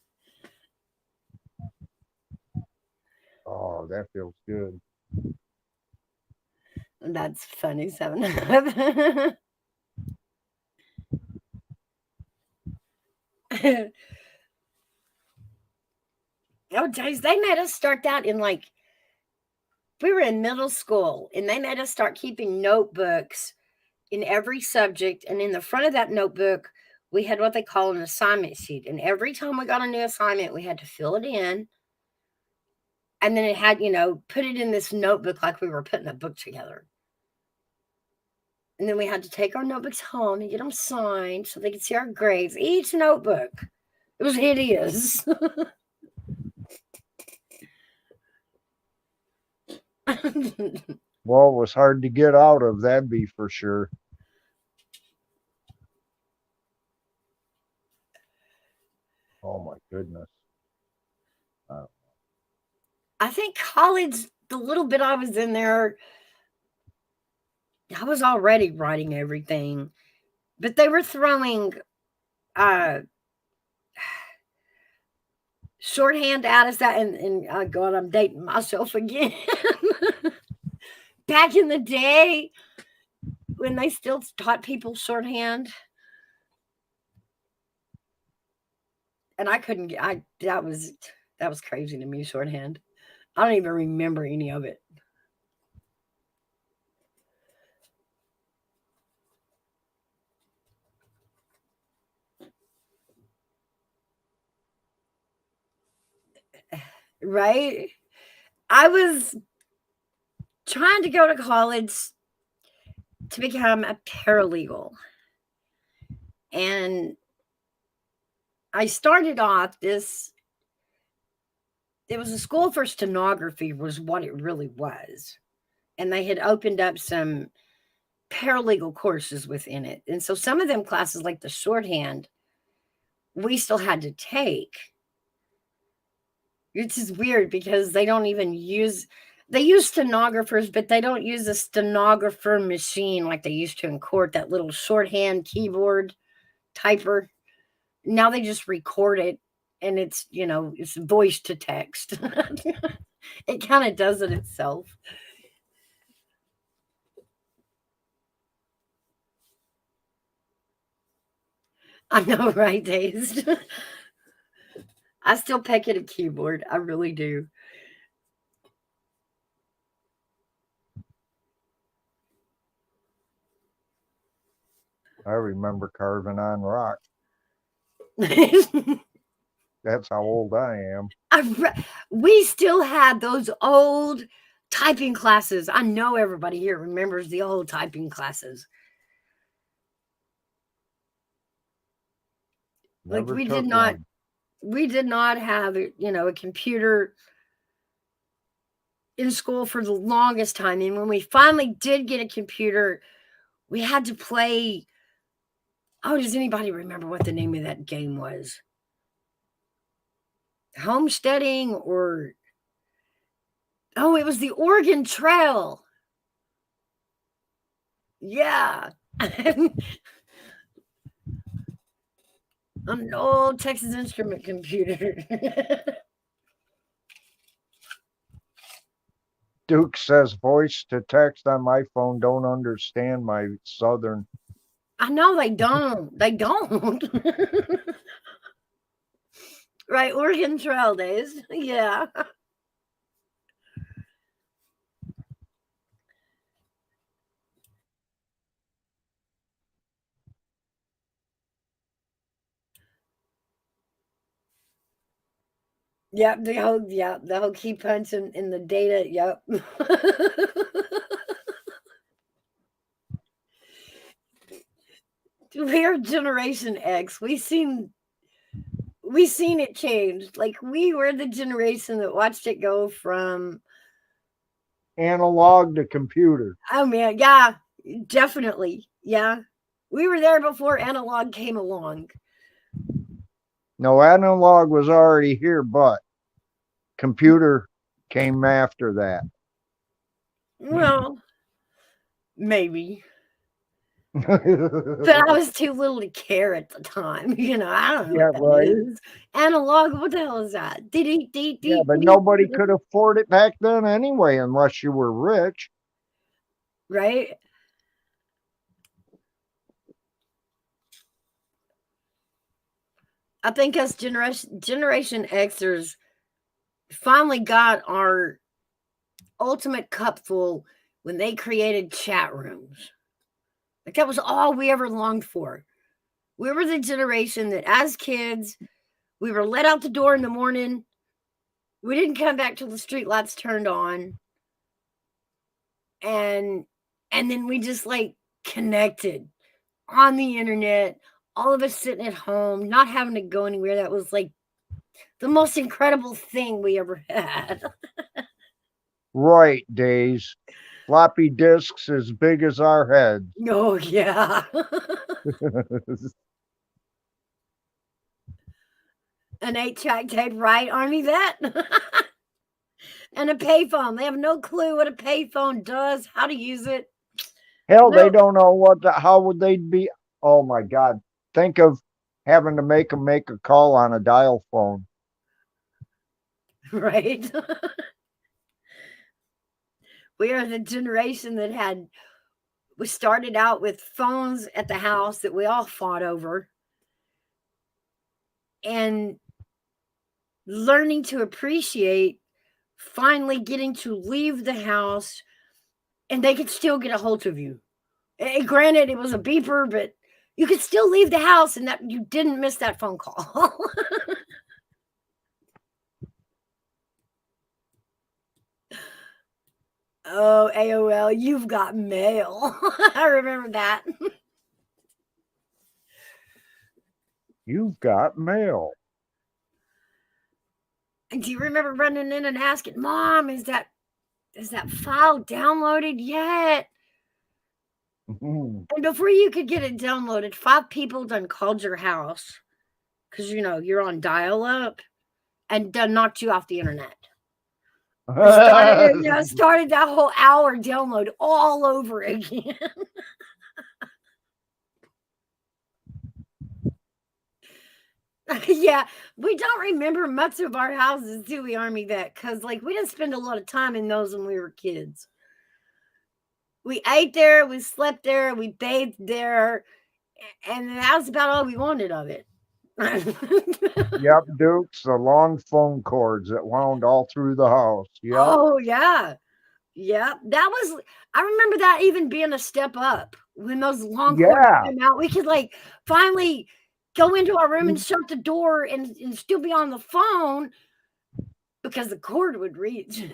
Oh, that feels good. That's funny, 7 Oh, geez, they made us start that in we were in middle school and they made us start keeping notebooks in every subject. And in the front of that notebook, we had what they call an assignment sheet. And every time we got a new assignment, we had to fill it in. And then it had, put it in this notebook like we were putting a book together. And then we had to take our notebooks home and get them signed so they could see our grades. Each notebook. It was hideous. Well, it was hard to get out of, that'd be for sure. Oh my goodness. I think college, the little bit I was in there, I was already writing everything. But they were throwing shorthand at us that and God, I'm dating myself again. Back in the day when they still taught people shorthand. And I couldn't get that was crazy to me, shorthand. I don't even remember any of it. Right? I was trying to go to college to become a paralegal. And I started off it was a school for stenography was what it really was. And they had opened up some paralegal courses within it. And so some of them classes like the shorthand, we still had to take. Which is weird because they don't even they use stenographers, but they don't use a stenographer machine like they used to in court, that little shorthand keyboard typer. Now they just record it and it's voice to text. It kind of does it itself. I know, right, Dazed? I still peck at a keyboard. I really do. I remember carving on rock. That's how old I am. We still had those old typing classes. I know everybody here remembers the old typing classes. Never We took did not one. we did not have a computer in school for the longest time. And when we finally did get a computer, we had to play. Oh, does anybody remember what the name of that game was? Homesteading or Oh, it was the Oregon Trail. Yeah. On an old Texas Instrument computer. Duke says voice to text on my phone don't understand my southern. I know they don't. They don't. Right, Oregon Trail days. Yeah. Yep, the whole key punch in the data. Yep. We're Generation X. We seen it change. Like we were the generation that watched it go from Analog to computer. oh man, yeah, definitely. Yeah. We were there before analog came along. No, analog was already here, but computer came after that. Well, maybe. But I was too little to care at the time. You know, I don't know Yeah, what that right. is. Analog, what the hell is that? Yeah, but nobody could afford it back then anyway, unless you were rich. Right? I think us Generation Xers finally got our ultimate cupful when they created chat rooms. Like that was all we ever longed for. We were the generation that as kids, we were let out the door in the morning. We didn't come back till the street lights turned on. And then we just like connected on the internet, all of us sitting at home, not having to go anywhere. That was like the most incredible thing we ever had. Right, Days. Floppy disks as big as our heads. Oh, yeah. An 8-track tape, right, Army Vet? And a payphone. They have no clue what a payphone does, how to use it. Hell, No. they don't know how would they be. Oh my God. Think of having to make a call on a dial phone. Right? We are the generation that we started out with phones at the house that we all fought over. And learning to appreciate finally getting to leave the house and they could still get a hold of you. Granted, it was a beeper, but you could still leave the house and that you didn't miss that phone call. Oh, AOL, you've got mail. I remember that. You've got mail. Do you remember running in and asking, Mom, is that file downloaded yet? And before you could get it downloaded, 5 people done called your house because you're on dial-up and done knocked you off the internet. Started that whole hour download all over again. Yeah, we don't remember much of our houses, do we, Army Vet? Because we didn't spend a lot of time in those when we were kids. We ate there, we slept there, we bathed there, and that was about all we wanted of it. Yep, Dukes, the long phone cords that wound all through the house. Yep. Oh, yeah. Yeah, I remember that even being a step up when those long cords came out. We could finally go into our room and shut the door and still be on the phone because the cord would reach.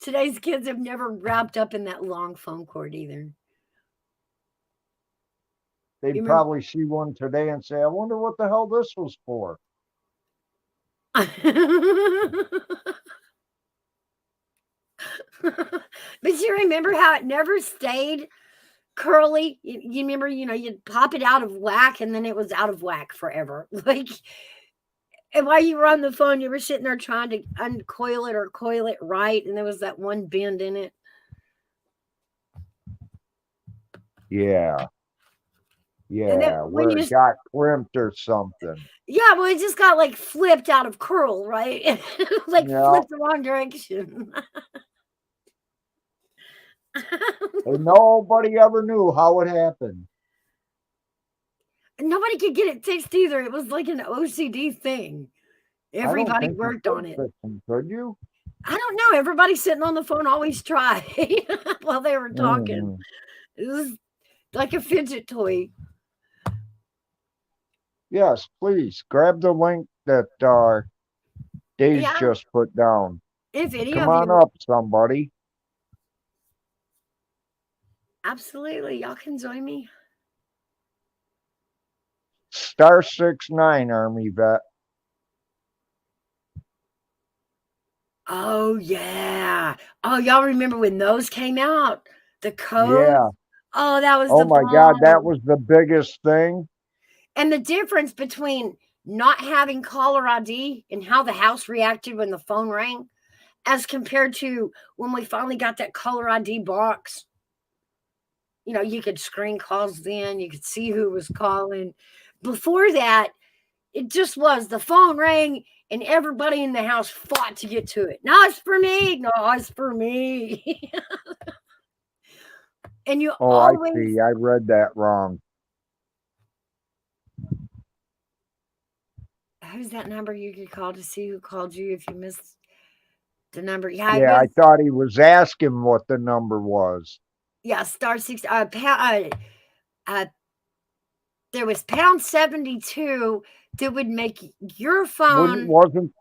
Today's kids have never wrapped up in that long phone cord either. They'd probably see one today and say, I wonder what the hell this was for. But you remember how it never stayed curly? You remember, you'd pop it out of whack and then it was out of whack forever. And while you were on the phone, you were sitting there trying to uncoil it or coil it right, and there was that one bend in it. Yeah. And then Yeah. when Where you, it got crimped or something. yeah, well, it just got like flipped out of curl, right? Like Yeah. flipped the wrong direction. And nobody ever knew how it happened. Nobody could get it fixed either. It was like an OCD thing. I don't Everybody think you worked on could it. fix them, could you? I don't know. Everybody sitting on the phone always tried while they were talking. Mhm. It was like a fidget toy. Yes, please grab the link that Dave's Yeah, just put down. if any Come of on you, up, somebody. absolutely, y'all can join me. Star 69 Army vet. Oh yeah. Oh, y'all remember when those came out? The codes? Yeah. Oh, that was Oh the my God, that bomb. was the biggest thing. And the difference between not having caller ID and how the house reacted when the phone rang, as compared to when we finally got that caller ID box. You know, you could screen calls then, you could see who was calling. Before that, it just was the phone rang and everybody in the house fought to get to it. No, it's for me. No, it's for me. And you Oh, I always, see. I read that wrong. who's that number you could call to see who called you if you missed the number? Yeah, it Yeah, I was, thought he was asking what the number was. yeah, star six, uh, there was pound 72 that would make your Wouldn't phone, wasn't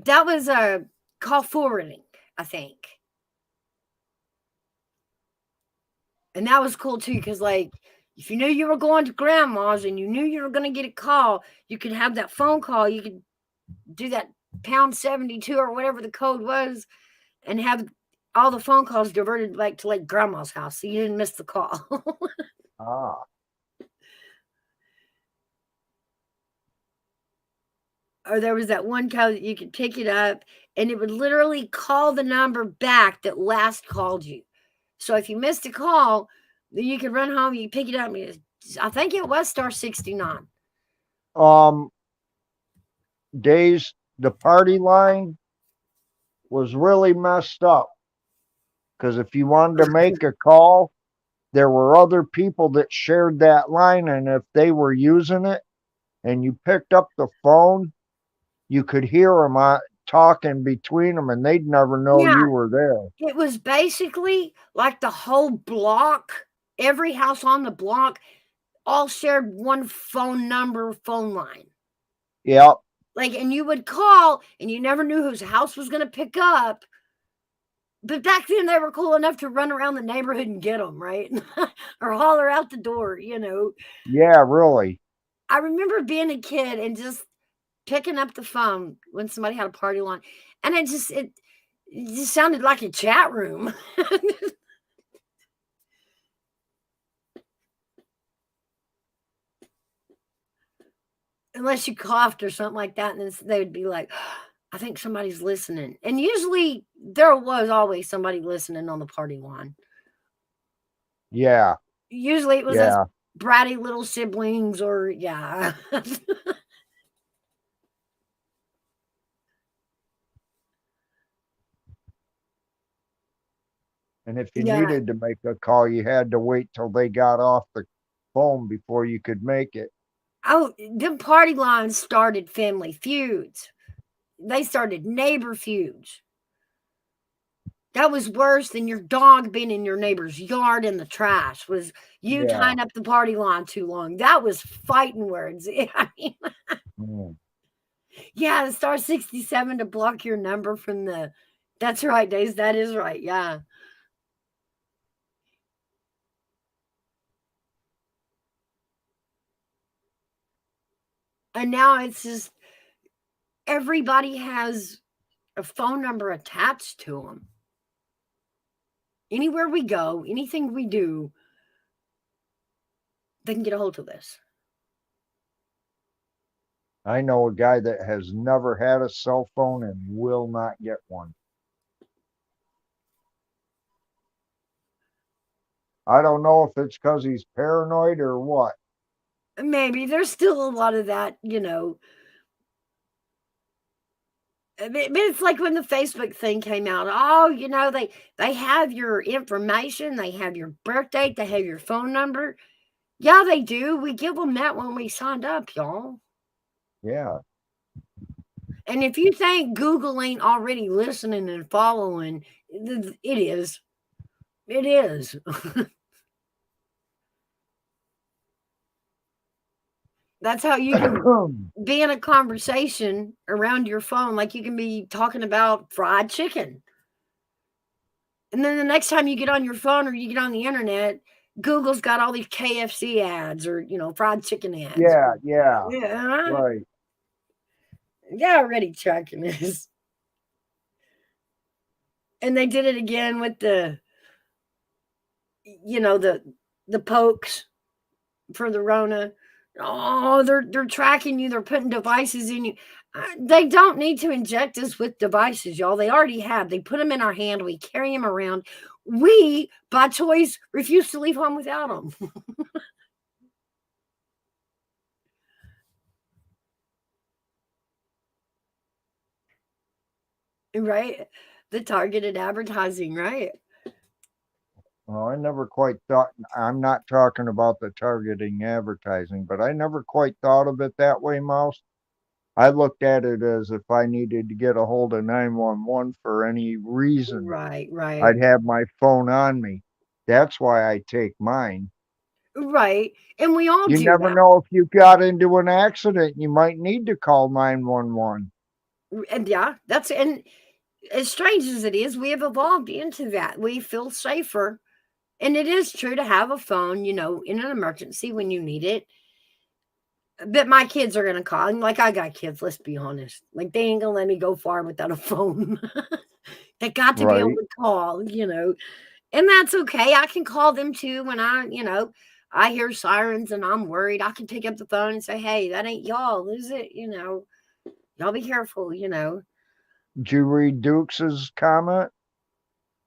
that was a call forwarding, I think. And that was cool too, because like if you knew you were going to grandma's and you knew you were going to get a call, you could have that phone call. You could do that pound 72 or whatever the code was and have all the phone calls diverted like to like grandma's house. So you didn't miss the call. ah. Or there was that one code that you could pick it up and it would literally call the number back that last called you. So if you missed a call, then you could run home, you pick it up. And I think it was star 69. Um, Days, the party line was really messed up because if you wanted to make a call, there were other people that shared that line, and if they were using it and you picked up the phone, you could hear them talking between them, and they'd never know Yeah, you were there. it was basically like the whole block, every house on the block all shared one phone number, phone line. Yep. Like, and you would call and you never knew whose house was going to pick up. But back then they were cool enough to run around the neighborhood and get them, right? Or holler out the door, you know. Yeah, really. I remember being a kid and just picking up the phone when somebody had a party line. And it just sounded like a chat room. Unless you coughed or something like that, and then they would be like, I think somebody's listening. And usually there was always somebody listening on the party line. Yeah. Usually it was us Yeah. bratty little siblings or yeah. And if you Yeah. needed to make a call, you had to wait till they got off the phone before you could make it. Oh, the party lines started family feuds. They started neighbor feuds. That was worse than your dog being in your neighbor's yard in the trash. Was you Yeah. tying up the party line too long? That was fighting words. I mean, Mm. yeah, star 67 to block your number from the. That's right, Days. That is right. Yeah. And now it's just everybody has a phone number attached to them. Anywhere we go, anything we do, they can get a hold of this. I know a guy that has never had a cell phone and will not get one. I don't know if it's because he's paranoid or what. Maybe there's still a lot of that, you know. But it's like when the Facebook thing came out. Oh, you know, they have your information, they have your birth date, they have your phone number. Yeah, they do. We give them that when we signed up, y'all. Yeah. And if you think Google ain't already listening and following, it is. It is. That's how you can be in a conversation around your phone, like you can be talking about fried chicken. And then the next time you get on your phone or you get on the internet, Google's got all these KFC ads or, you know, fried chicken ads. Yeah, yeah. Yeah. Right. Yeah, already tracking this. And they did it again with the, you know, the pokes for the Rona. Oh, they're tracking you. They're putting devices in you. They don't need to inject us with devices, y'all. They already have. They put them in our hand. We carry them around. We, by choice, refuse to leave home without them. Right? The targeted advertising, right? Well, I never quite thought, I'm not talking about the targeting advertising, but I never quite thought of it that way, Mouse. I looked at it as if I needed to get a hold of 911 for any reason, Right, I'd right, have my phone on me. That's why I take mine. right. And we all You do never that. know if you got into an accident, you might need to call 911. And yeah, that's and as strange as it is, we have evolved into that. We feel safer. And it is true to have a phone, you know, in an emergency when you need it. But my kids are going to call. And like, I got kids, let's be honest. Like, they ain't going to let me go far without a phone. They got to be able Right. to call, you know. And that's okay. I can call them too when I, you know, I hear sirens and I'm worried. I can pick up the phone and say, hey, that ain't y'all, is it? You know, y'all be careful, you know. Did you read Dukes's comment?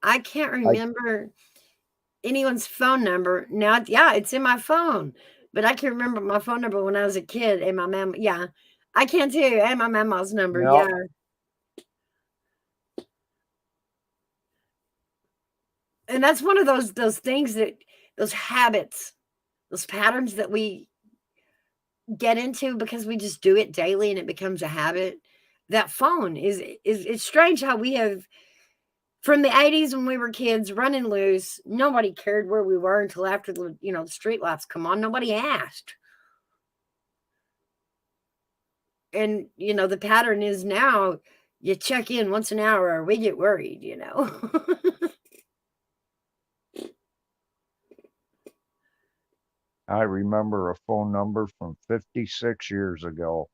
I can't I, remember anyone's phone number. Now, yeah, it's in my phone, but I can remember my phone number when I was a kid and my mom, yeah, I can too. And my mama's number, no, yeah. And that's one of those things that those habits, those patterns that we get into because we just do it daily and it becomes a habit. That phone is it's strange how we have from the 80s when we were kids running loose, nobody cared where we were until after the you know the street lights come on. Nobody asked. And you know, the pattern is now you check in once an hour or we get worried, you know. I remember a phone number from 56 years ago.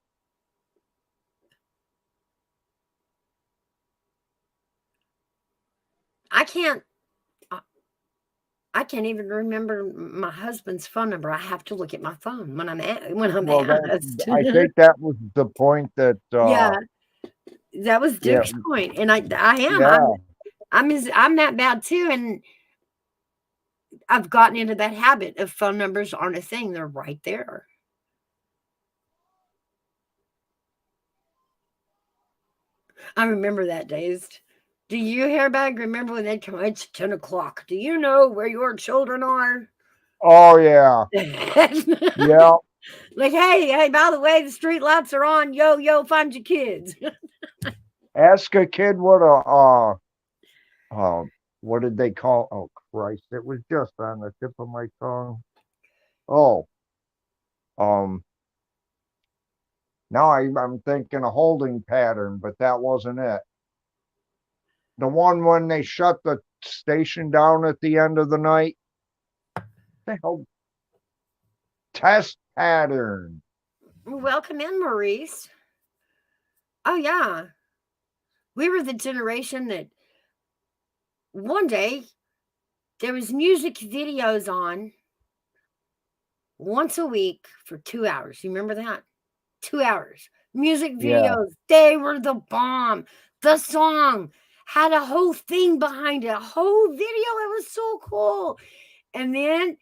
I can't I can't even remember my husband's phone number. I have to look at my phone when I'm Well, asked. I think that was the point that, Yeah, that was yeah, Duke's point, and I am yeah, I'm that bad too, and I've gotten into that habit of phone numbers aren't a thing; they're right there. I remember that days. Do you, Hairbag, remember when they come? It's 10 o'clock. Do you know where your children are? oh yeah, yeah. Like, hey, by the way, the street lights are on. Yo, yo, find your kids. Ask a kid what uh, what did they call? Oh Christ, it was just on the tip of my tongue. Oh, um, now I'm thinking a holding pattern, but that wasn't it. The one when they shut the station down at the end of the night. The hell, test pattern. Welcome in, Maurice. Oh, yeah. We were the generation that one day there was music videos on once a week for 2 hours. You remember that? 2 hours. Music Yeah. videos, they were the bomb. The song had a whole thing behind it, a whole video. It was so cool. And then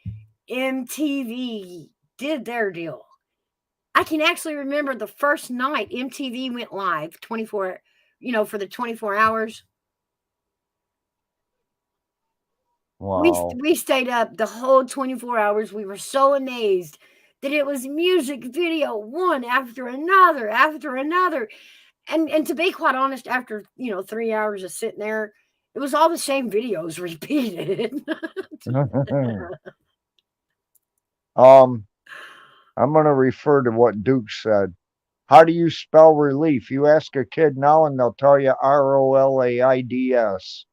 MTV did their deal. I can actually remember the first night MTV went live 24, for the 24 hours. Wow. We stayed up the whole 24 hours. We were so amazed that it was music video one after another, after another. And to be quite honest, after 3 hours of sitting there, it was all the same videos repeated. I'm going to refer to what Duke said. How do you spell relief? You ask a kid now and they'll tell you ROLAIDS.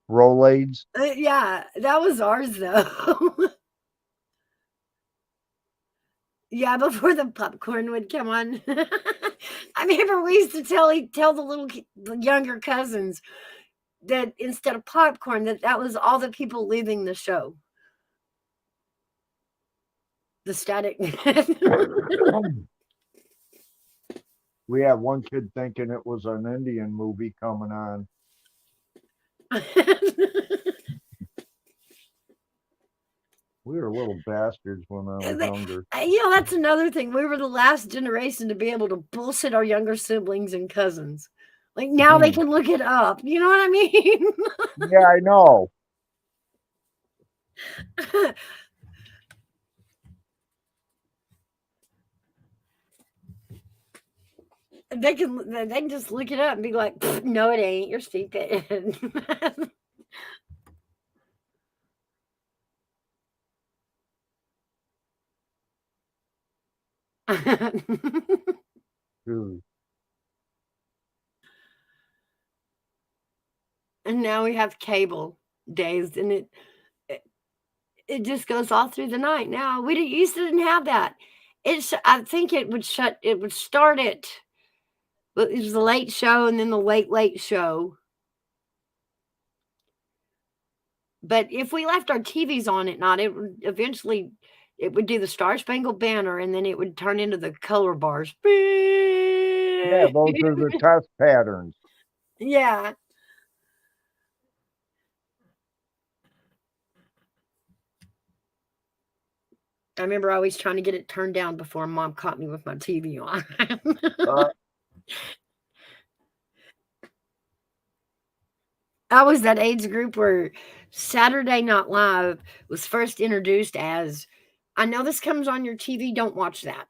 Rolaids. Yeah, that was ours though. Yeah, before the popcorn would come on. I remember we used to tell the younger cousins that instead of popcorn, that was all the people leaving the show. The static. We had one kid thinking it was an Indian movie coming on. We were little bastards when I was younger. That's another thing. We were the last generation to be able to bullshit our younger siblings and cousins. Like now they can look it up. You know what I mean? Yeah, I know. They can just look it up and be like, no, it ain't. You're stupid. Dude. And now we have cable days, and it just goes all through the night. Now we used to didn't have that. I think it would start it. But it was the late show and then the late show. But if we left our TVs on at night, it would do the Star Spangled Banner, and then it would turn into the color bars. Yeah, those are the test patterns. Yeah. I remember always trying to get it turned down before Mom caught me with my TV on. I was that age group where Saturday Night Live was first introduced as, I know this comes on your TV, don't watch that.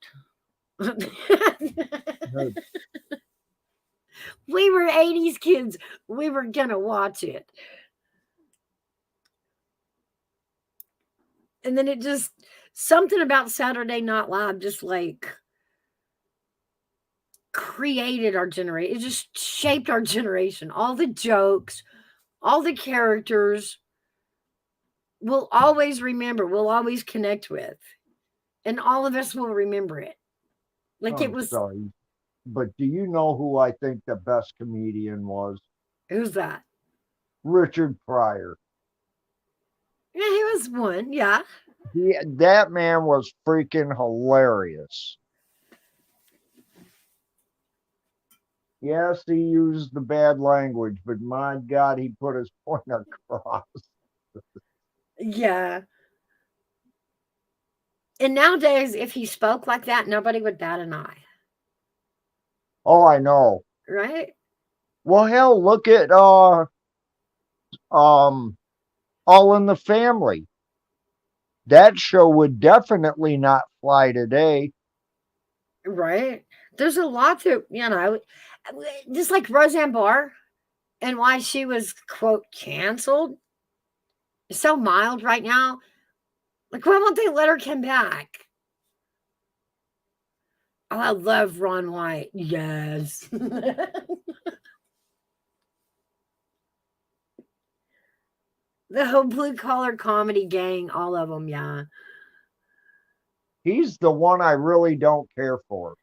We were 80s kids. We were going to watch it. And then it just, something about Saturday Night Live just like created our generation. It just shaped our generation. All the jokes, all the characters, we'll always remember, we'll always connect with. And all of us will remember it. Like it was. Sorry. But do you know who I think the best comedian was? Who's that? Richard Pryor. Yeah, he was one. Yeah. That man was freaking hilarious. Yes, he used the bad language, but my God, he put his point across. Yeah. And nowadays, if he spoke like that, nobody would bat an eye. Oh, I know. Right? Well, hell, look at All in the Family. That show would definitely not fly today. Right? There's a lot to, just like Roseanne Barr and why she was, quote, canceled. So mild right now. Like, why won't they let her come back? Oh, I love Ron White. Yes. The whole blue collar comedy gang, all of them, yeah. He's the one I really don't care for.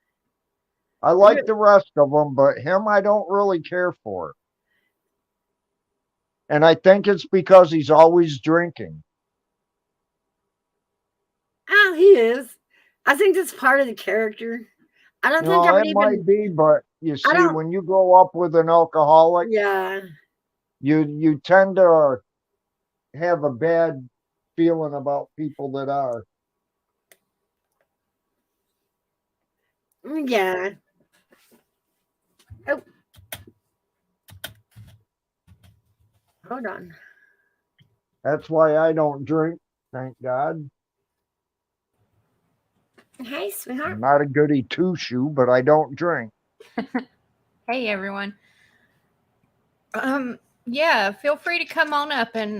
I like the rest of them, but him I don't really care for. And I think it's because he's always drinking. Oh, he is. I think that's part of the character. I don't think I No, would it might even. be, but you I see, don't. when you grow up with an alcoholic, Yeah. you tend to have a bad feeling about people that are. Yeah. Oh, hold on. That's why I don't drink, thank God. Hey, I'm sweetheart. not a goody two-shoe, but I don't drink. Hey everyone. Yeah, feel free to come on up and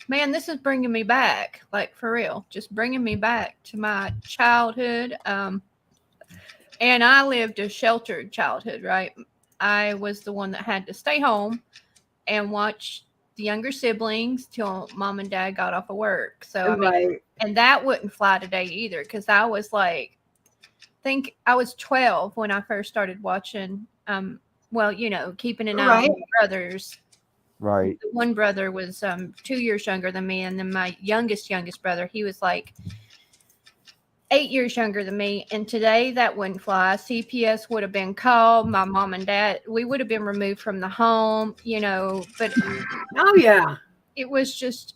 man, this is bringing me back, like for real. Just bringing me back to my childhood. And I lived a sheltered childhood, right? I was the one that had to stay home and watch the younger siblings till mom and dad got off of work. So I mean, Right. and that wouldn't fly today either, because I was like, I think I was 12 when I first started watching. Well, you know, keeping an eye Right. on my brothers. Right. One brother was 2 years younger than me, and then my youngest brother, he was like 8 years younger than me. And today that wouldn't fly. CPS would have been called. My mom and dad, we would have been removed from the home, you know. But Oh yeah. it was just,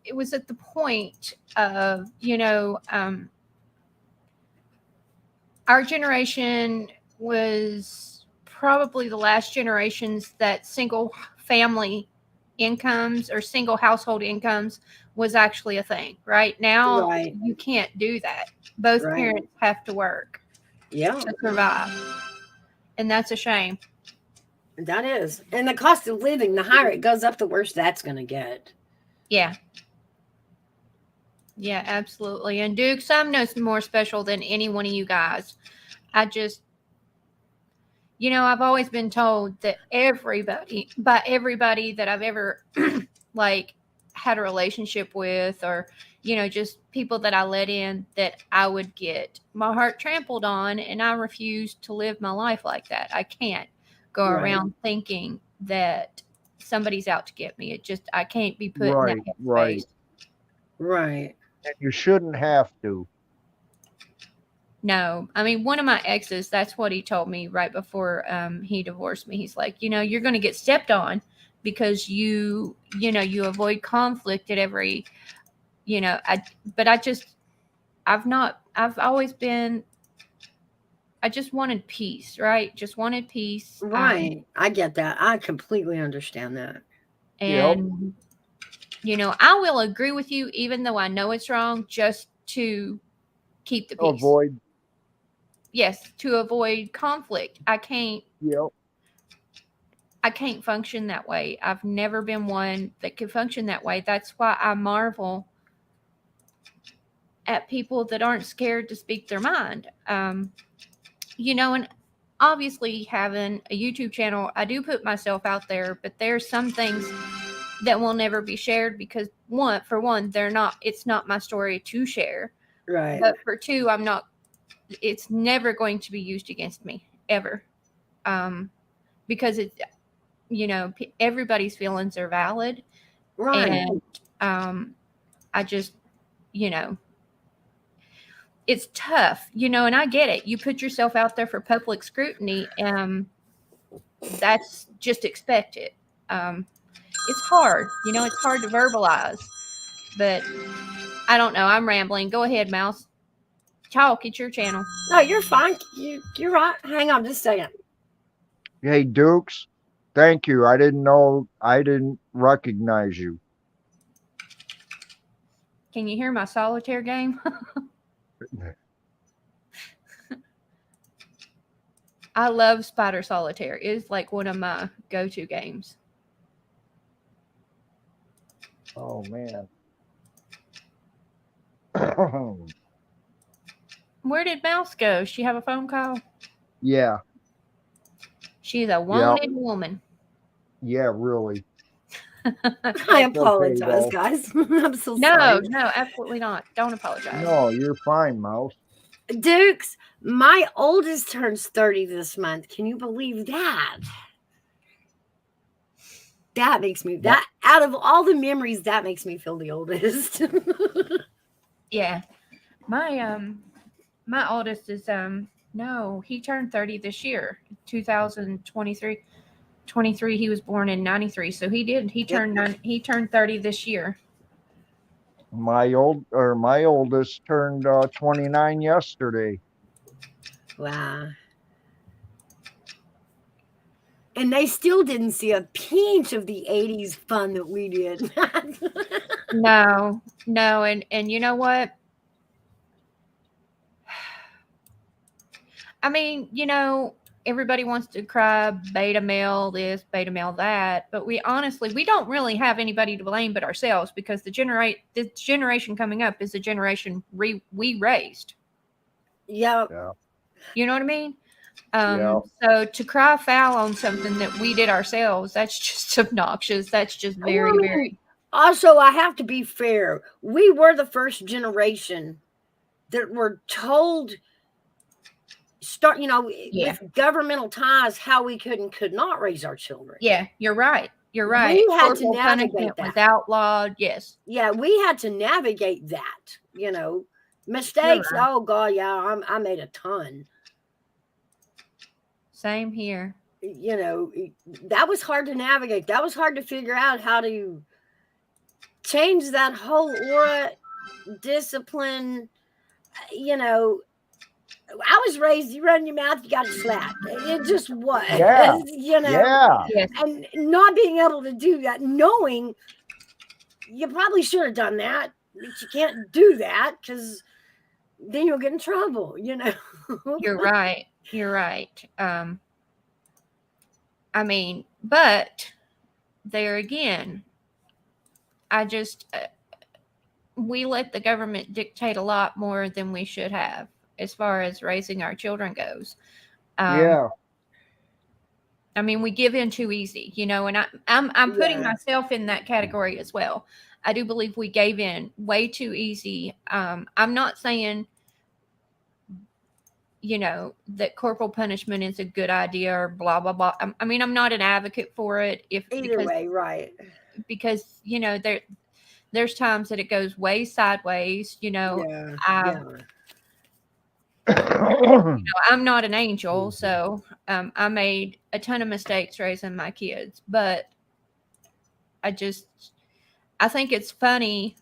it was at the point of, you know, our generation was probably the last generations that single family incomes or single household incomes was actually a thing. Right now, Right. you can't do that. Both Right. parents have to work Yeah. to survive, and that's a shame. That is. And the cost of living, the higher it goes up, the worse that's going to get. Yeah. Yeah, absolutely. And Dukes, I'm no more special than any one of you guys. I just, you know, I've always been told that everybody that I've ever like had a relationship with, or, you know, just people that I let in, that I would get my heart trampled on. And I refuse to live my life like that. I can't go Right. around thinking that somebody's out to get me. It just, I can't be put in that Right. Right. headspace. Right. And you shouldn't have to. No, I mean, one of my exes, that's what he told me right before he divorced me. He's like, you know, you're going to get stepped on because you know, you avoid conflict at every, you know, I've always been, I just wanted peace, right? Just wanted peace. Right. I get that. I completely understand that. And, you know, I will agree with you, even though I know it's wrong, just to keep the peace. Avoid. Yes, to avoid conflict. I can't function that way. I've never been one that could function that way. That's why I marvel at people that aren't scared to speak their mind. You know, and obviously having a YouTube channel, I do put myself out there, but there's some things that will never be shared because for one, it's not my story to share. Right. But for two, it's never going to be used against me ever. Because it, you know, everybody's feelings are valid. Right. And I just, you know, it's tough, you know, and I get it. You put yourself out there for public scrutiny, that's just expected. It's hard, you know, it's hard to verbalize, but I don't know. I'm rambling. Go ahead, Mouse. Talk. It's your channel. No, you're fine. You're right. Hang on just a second. Hey, Dukes, thank you. I didn't recognize you. Can you hear my solitaire game? I love Spider Solitaire. It's like one of my go-to games. Oh, man. Where did Mouse go? She have a phone call? Yeah. She's a wanted woman. Yeah, really. I apologize, though. guys. I'm so sorry. No, absolutely not. Don't apologize. No, you're fine, Mouse. Dukes, my oldest turns 30 this month. Can you believe that? That makes me, that out of all the memories, that makes me feel the oldest. Yeah. My My oldest is no, he turned 30 this year, 2023. 23, he was born in 93, so he turned 30 this year. My oldest turned 29 yesterday. Wow. And they still didn't see a pinch of the 80s fun that we did. No, and you know what? I mean, everybody wants to cry beta male this, beta male that, but we don't really have anybody to blame but ourselves, because this generation coming up is the generation we raised. Yeah. You know what I mean? Yeah. So to cry foul on something that we did ourselves, that's just obnoxious. That's just very, very. Also, I have to be fair. We were the first generation that were told with governmental ties how we could and could not raise our children. Yeah, you're right. You're right. We had to navigate that. Was outlawed. Yes. Yeah, we had to navigate that. Mistakes. Right. Oh God, yeah, I made a ton. Same here. That was hard to navigate. That was hard to figure out how to change that whole aura, discipline. I was raised, you run your mouth, you got to slap. It just was. Yeah. Yeah. And not being able to do that, knowing you probably should have done that, but you can't do that because then you'll get in trouble, You're right. You're right. I mean, but there again, we let the government dictate a lot more than we should have as far as raising our children goes. Yeah. I mean, we give in too easy, and I'm putting myself in that category as well. I do believe we gave in way too easy. I'm not saying, that corporal punishment is a good idea or blah, blah, blah. I mean, I'm not an advocate for it. Either way, right. Because, there's times that it goes way sideways, I'm not an angel, so I made a ton of mistakes raising my kids, but I think it's funny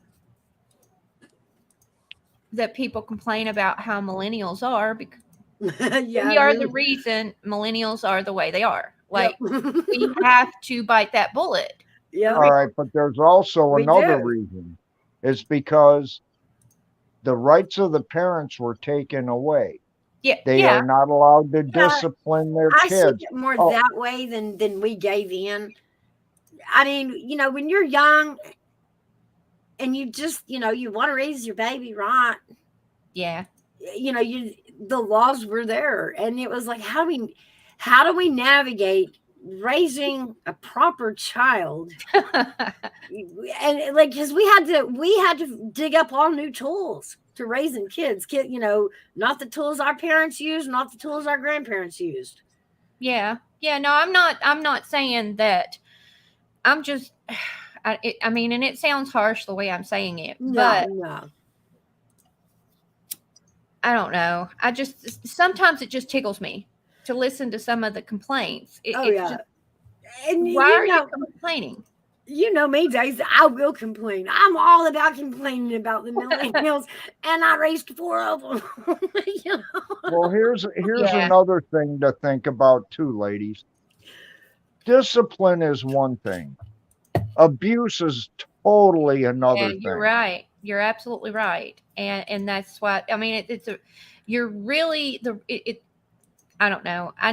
that people complain about how millennials are, because we are the reason millennials are the way they are. Like, we have to bite that bullet. Yeah. All right, but there's also another reason. It's because the rights of the parents were taken away. Yeah, they are not allowed to discipline their kids. I see it more that way than we gave in. I mean, when you're young and you just, you want to raise your baby right. Yeah. The laws were there, and it was like, how do we navigate raising a proper child? And because we had to dig up all new tools to raising kids, not the tools our parents used, not the tools our grandparents used. Yeah. No, I'm not saying that. I'm just, I mean, and it sounds harsh the way I'm saying it, but no. I don't know. Sometimes it just tickles me to listen to some of the complaints. And why are you complaining? You know me, Daisy. I will complain. I'm all about complaining about the millennials, and I raised 4 of them. Well, here's another thing to think about too, ladies. Discipline is one thing. Abuse is totally another thing. You're right. You're absolutely right. And that's why, I mean, you're really I don't know. I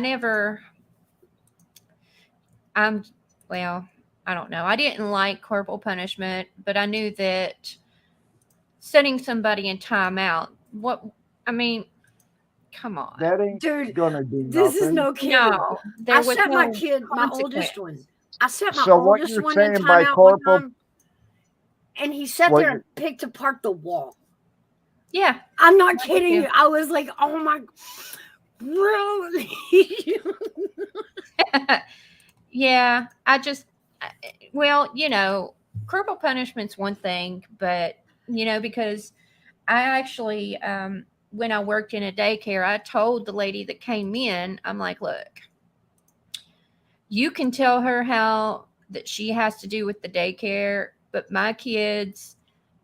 don't know. I didn't like corporal punishment, but I knew that setting somebody in timeout, come on. That ain't gonna do nothing. This is no kid. No, I set my kid, my oldest one. I set my oldest one in timeout one time, and he sat there and picked apart the wall. Yeah. I'm not kidding you. I was like, oh my, really? Yeah, corporal punishment's one thing, but because I actually when I worked in a daycare, I told the lady that came in, I'm like, look, you can tell her how that she has to do with the daycare, but my kids,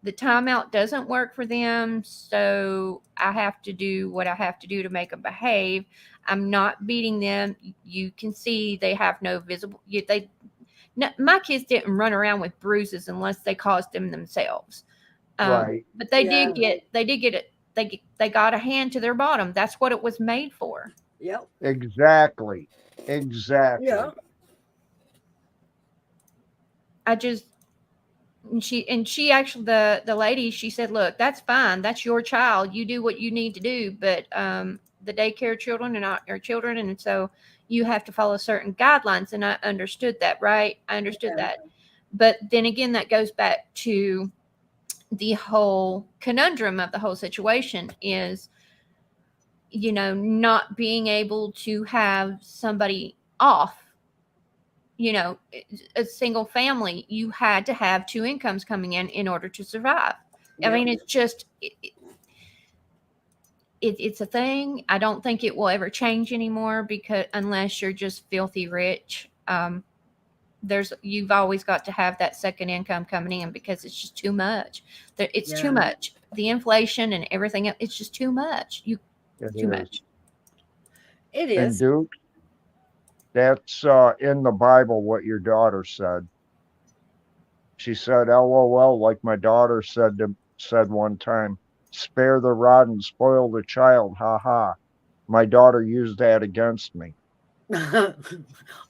the timeout doesn't work for them, so I have to do what I have to do to make them behave. I'm not beating them. You can see they have no visible. No, my kids didn't run around with bruises unless they caused them themselves. Right. But they Yeah. did get it. They got a hand to their bottom. That's what it was made for. Yep. Exactly. Exactly. Yeah. I just and she actually the lady, she said, look, that's fine, that's your child, you do what you need to do, but the daycare children are not your children, and so you have to follow certain guidelines. And I understood that, right? I understood Yeah. that. But then again, that goes back to the whole conundrum of the whole situation is, you know, not being able to have somebody off. You know, a single family, you had to have two incomes coming in order to survive. I Yep. mean, it's just it's a thing. I don't think it will ever change anymore, because unless you're just filthy rich, you've always got to have that second income coming in, because it's just too much. It's Yeah. too much. The inflation and everything, it's just too much. It Too is. much. It And is. Duke, that's in the Bible what your daughter said. She said, LOL, like my daughter said one time, spare the rod and spoil the child. Ha ha. My daughter used that against me.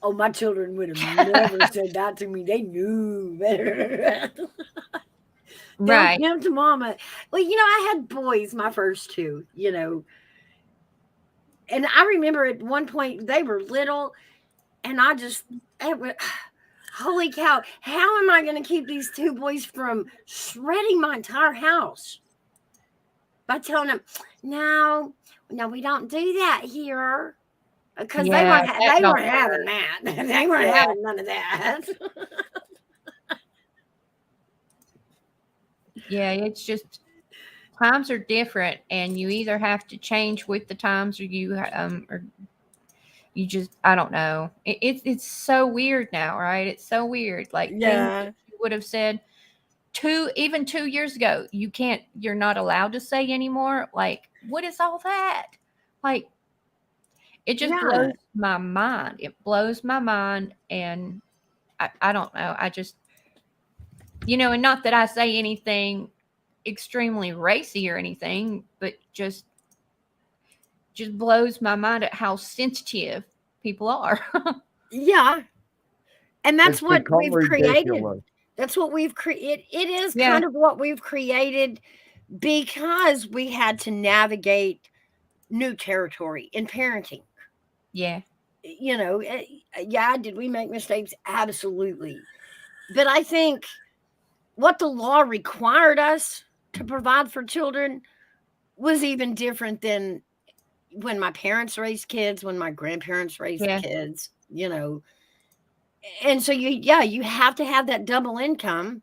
Oh, my children would have never said that to me. They knew better. Right. They'll come to mama. Well, you know, I had boys, my first two, you know. And I remember at one point they were little, and holy cow, how am I going to keep these two boys from shredding my entire house? By telling them, no, we don't do that here. Because Yeah, they that don't weren't having that. They weren't Yeah. having none of that. Yeah, it's just times are different, and you either have to change with the times, or you just, I don't know. It's so weird now, right? It's so weird. Like things Yeah. that you would have said even 2 years ago, you're not allowed to say anymore. Like, what is all that? Like, it just Yeah. blows my mind. It blows my mind, and I don't know. I just, and not that I say anything extremely racy or anything, but just blows my mind at how sensitive people are. Yeah. And that's It's what become we've created. ridiculous. That's what we've created. It is Yeah. kind of what we've created because we had to navigate new territory in parenting. Yeah. You know, yeah, did we make mistakes? Absolutely. But I think what the law required us to provide for children was even different than when my parents raised kids, when my grandparents raised Yeah. kids, you know. And so you have to have that double income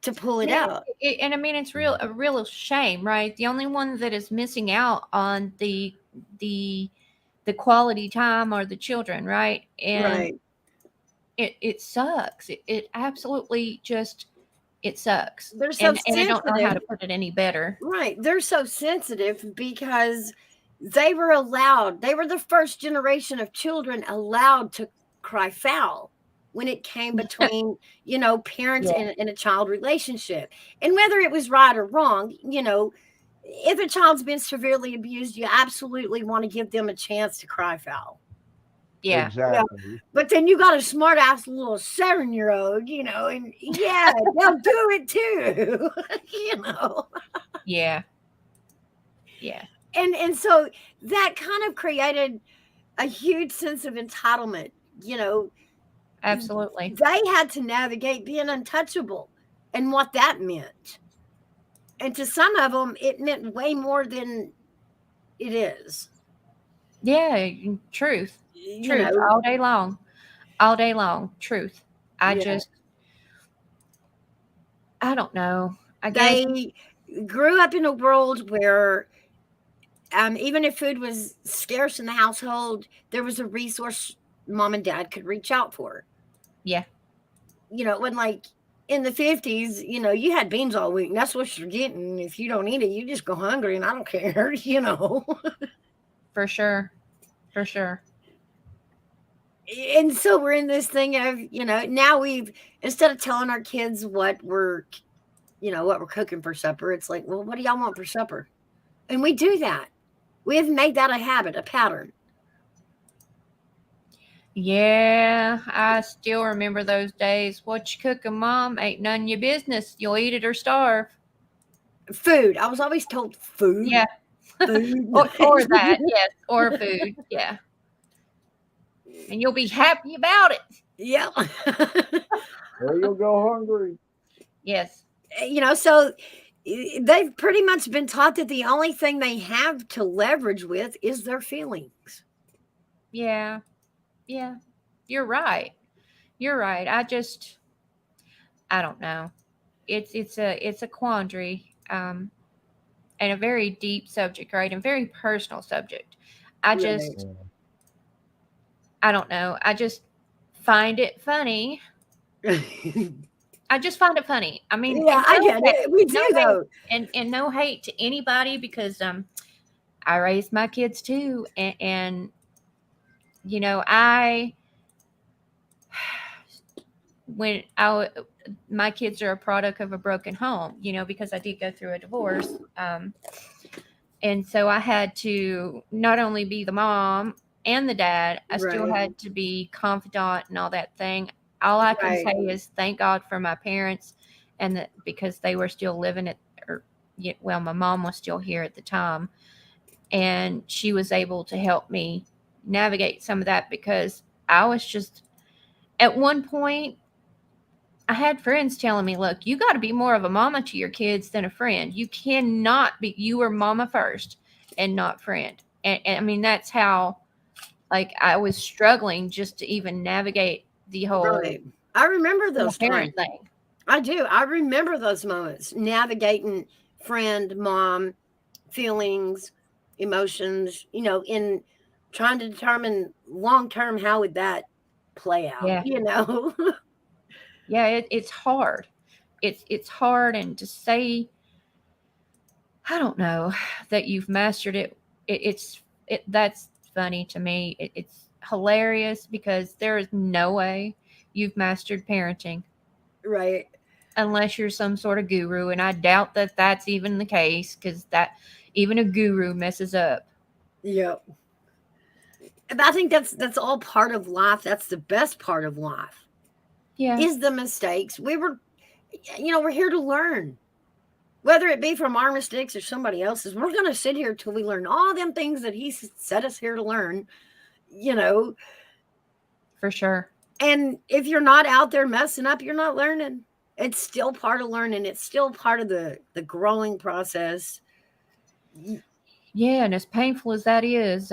to pull it out. And I mean, it's a real shame, right? The only one that is missing out on the quality time are the children, right? And Right. it sucks. It absolutely just, it sucks. They're so And I don't know how to sensitive. put it any better. Right. They're so sensitive because they were the first generation of children allowed to cry foul when it came between, parents Yeah. and a child relationship. And whether it was right or wrong, if a child's been severely abused, you absolutely want to give them a chance to cry foul. Yeah. Exactly. But then you got a smart ass little 7-year-old, and yeah, they'll do it too, Yeah. Yeah. And so that kind of created a huge sense of entitlement. Absolutely. They had to navigate being untouchable and what that meant. And to some of them, it meant way more than it is. Yeah. Truth. You Truth. know, All day long. All day long. Truth. I Yeah. don't know. I guess. grew up in a world where even if food was scarce in the household, there was a resource mom and dad could reach out for. Yeah. You know, when like in the 50s, you know, you had beans all week. And that's what you're getting. If you don't eat it, you just go hungry and I don't care, you know. For sure. For sure. And so we're in this thing of, you know, now we've, instead of telling our kids what we're, you know, what we're cooking for supper, it's like, well, what do y'all want for supper? And we do that. We have made that a habit, a pattern. Yeah, I still remember those days. What you cooking, Mom? Ain't none of your business. You'll eat it or starve. Food. I was always told food. Yeah. Food. Or that, yes. Or food. Yeah. And you'll be happy about it. Yeah. There you'll go hungry. Yes. You know, so they've pretty much been taught that the only thing they have to leverage with is their feelings. Yeah. Yeah. You're right. You're right. I don't know. It's a quandary, and a very deep subject, right? And very personal subject. I just Yeah. I don't know. I just find it funny. I just find it funny. I mean, Yeah, and I no get hate, it. We no do hate, though. and no hate to anybody, because I raised my kids too, and you know, when my kids are a product of a broken home, you know, because I did go through a divorce, and so I had to not only be the mom and the dad, I still Right. had to be confidant and all that thing. All I can Right. say is thank God for my parents, and that because they were still living at, or well, my mom was still here at the time, and she was able to help me navigate some of that, because I was just, at one point, I had friends telling me, look, you got to be more of a mama to your kids than a friend. You cannot be, you are mama first and not friend. And I mean, that's how, like, I was struggling just to even navigate the whole Right. I remember those parent times. thing. I do. I remember those moments navigating friend, mom, feelings, emotions, you know, in trying to determine long term how would that play out, Yeah. you know? Yeah. It's hard. It's hard. And to say, I don't know, that you've mastered it. That's funny to me. It's hilarious, because there is no way you've mastered parenting Right. unless you're some sort of guru, and I doubt that that's even the case, because that even a guru messes up. Yep. And I think that's all part of life. That's the best part of life. Yeah, Is the mistakes. We were, you know, we're here to learn. Whether it be from our mistakes or somebody else's, we're going to sit here till we learn all them things that he set us here to learn, you know. for sure. And if you're not out there messing up, you're not learning. It's still part of learning. It's still part of the growing process. Yeah, and as painful as that is,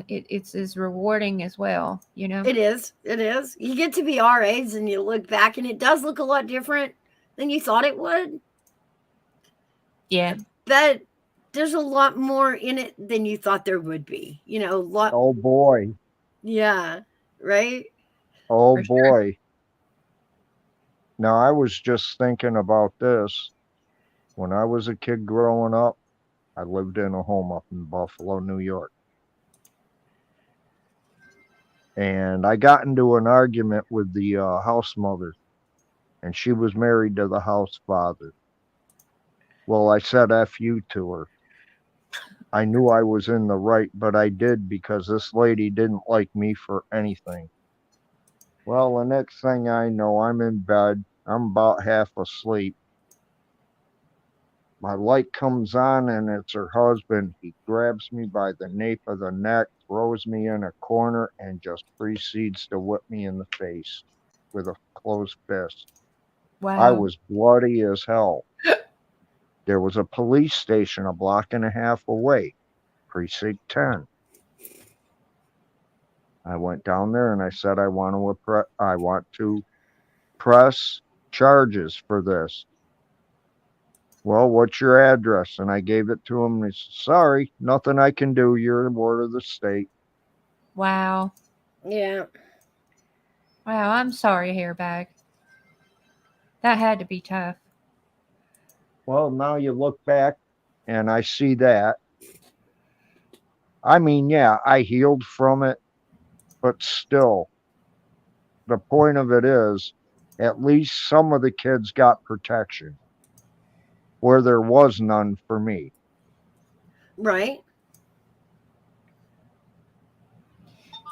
it's as rewarding as well. You know. It is. It is. You get to be our age and you look back and it does look a lot different than you thought it would. Yeah. But there's a lot more in it than you thought there would be. You know, a lot. Oh boy. Yeah. Right. Oh For sure. boy. Now I was just thinking about this. When I was a kid growing up, I lived in a home up in Buffalo, New York. And I got into an argument with the house mother, and she was married to the house father. Well, I said F you to her. I knew I was in the right, but I did because this lady didn't like me for anything. Well, the next thing I know, I'm in bed. I'm about half asleep. My light comes on, and it's her husband. He grabs me by the nape of the neck, throws me in a corner, and just proceeds to whip me in the face with a closed fist. I Wow. was bloody as hell. There was a police station a block and a half away, precinct 10. I went down there and I said I want to press charges for this. Well, what's your address? And I gave it to him. And he said, sorry, nothing I can do. You're a ward of the state. Wow. Yeah. Wow, I'm sorry, Hairbag. That had to be tough. Well, now you look back and I see that. I mean, yeah, I healed from it, but still, the point of it is at least some of the kids got protection where there was none for me. Right.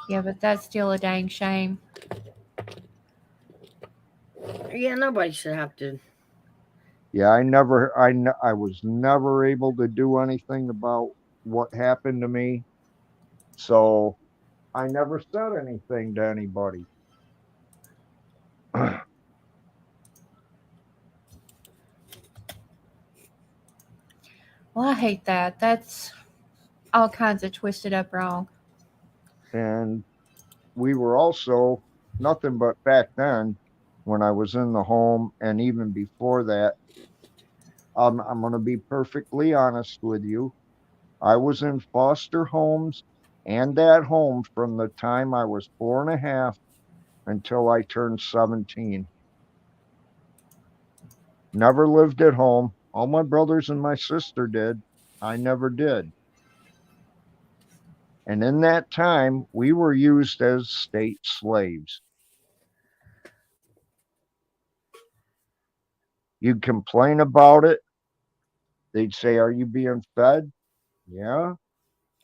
Yeah, but that's still a dang shame. Yeah, nobody should have to. Yeah, I was never able to do anything about what happened to me. So I never said anything to anybody. Well, I hate that. That's all kinds of twisted up wrong. And we were also nothing but back then when I was in the home and even before that, I'm going to be perfectly honest with you. I was in foster homes and at home from the time I was 4.5 until I turned 17. Never lived at home. All my brothers and my sister did. I never did. And in that time, we were used as state slaves. You'd complain about it. They'd say, are you being fed? Yeah.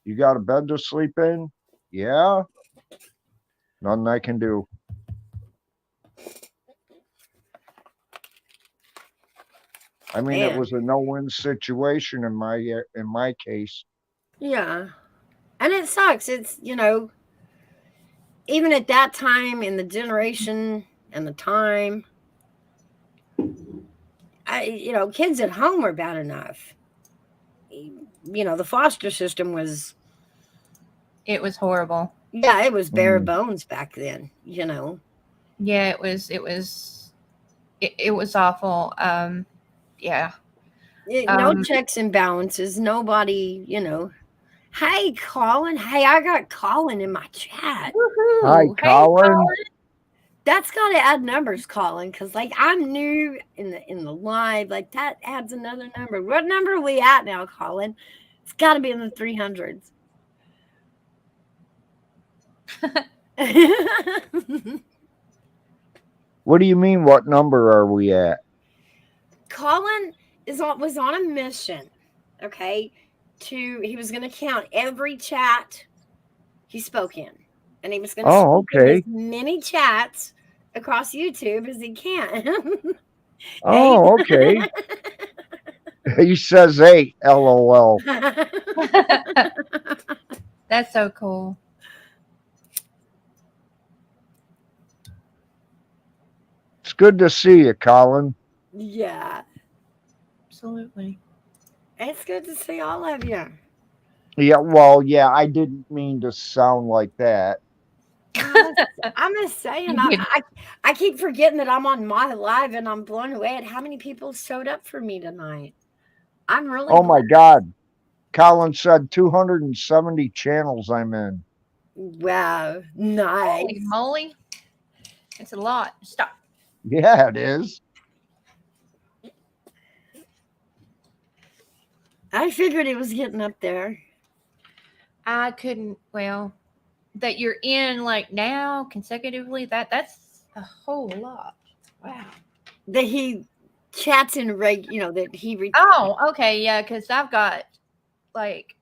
You got a bed to sleep in? Yeah. Nothing I can do. I mean, it Man. was a no-win situation in my case. Yeah. And it sucks. It's, even at that time in the generation and the time, kids at home were bad enough. The foster system was, It was horrible. yeah, it was bare Mm. bones back then, Yeah, it was awful. Yeah. No checks and balances. Nobody, Hey, Colin. Hey, I got Colin in my chat. Woohoo! Hi, Hey, Colin. That's got to add numbers, Colin, because I'm new in the live. Like that adds another number. What number are we at now, Colin? It's got to be in the 300s. What do you mean? What number are we at? Colin was on a mission. Okay, he was going to count every chat he spoke in, and he was going to speak in as many chats across YouTube as he can. Oh, okay. He says 8, LOL. That's so cool. It's good to see you, Colin. Yeah. Absolutely. It's good to see all of you. Yeah, well, yeah, I didn't mean to sound like that. I'm just saying, I keep forgetting that I'm on my live and I'm blown away at how many people showed up for me tonight. I'm really Oh my God. Colin said 270 channels I'm in. Wow, nice. Holy moly. It's a lot. Stop. Yeah, it is. I figured it was getting up there. I couldn't, well, that you're in like now consecutively, that's a whole lot. Wow. That he chats in that he Oh, okay, yeah, because I've got like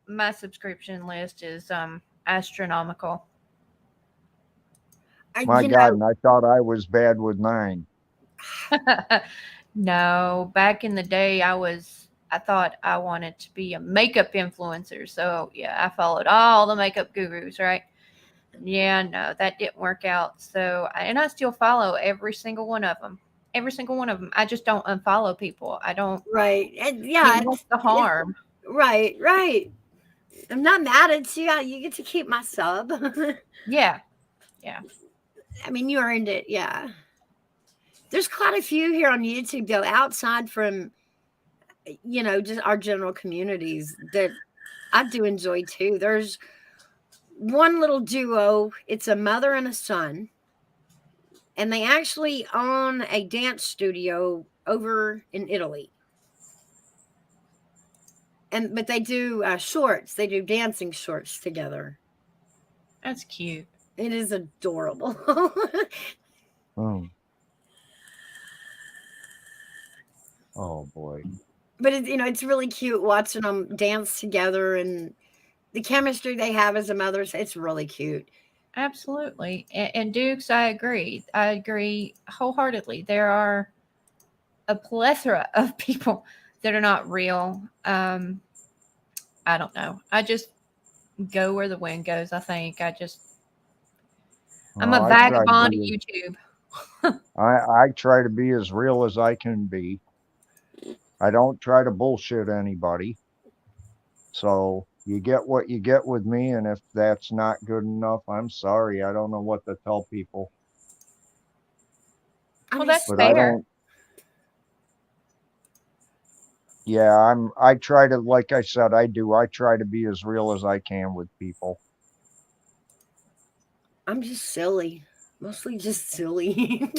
my subscription list is astronomical. My God, and I thought I was bad with 9. No, back in the day I thought I wanted to be a makeup influencer. So yeah, I followed all the makeup gurus, right? Yeah, no, that didn't work out. So, and I still follow every single one of them. Every single one of them. I just don't unfollow people. I don't. Right. And yeah. What's the harm? Right. Right. I'm not mad at you. You get to keep my sub. Yeah. Yeah. I mean, you earned it. Yeah. There's quite a few here on YouTube though, outside from just our general communities that I do enjoy too. There's one little duo. It's a mother and a son, and they actually own a dance studio over in Italy. But they do shorts. They do dancing shorts together. That's cute. It is adorable. Hmm. Oh boy. But it's really cute watching them dance together and the chemistry they have as a mother. It's really cute. Absolutely. And Dukes, I agree. I agree wholeheartedly. There are a plethora of people that are not real. I don't know. I just go where the wind goes, I think. I'm Well, a I try to vagabond of be YouTube. I try to be as real as I can be. I don't try to bullshit anybody. So you get what you get with me, and if that's not good enough, I'm sorry. I don't know what to tell people. Well, that's But I fair. don't. Yeah, I try to, like I said, I try to be as real as I can with people. I'm just silly. Mostly just silly.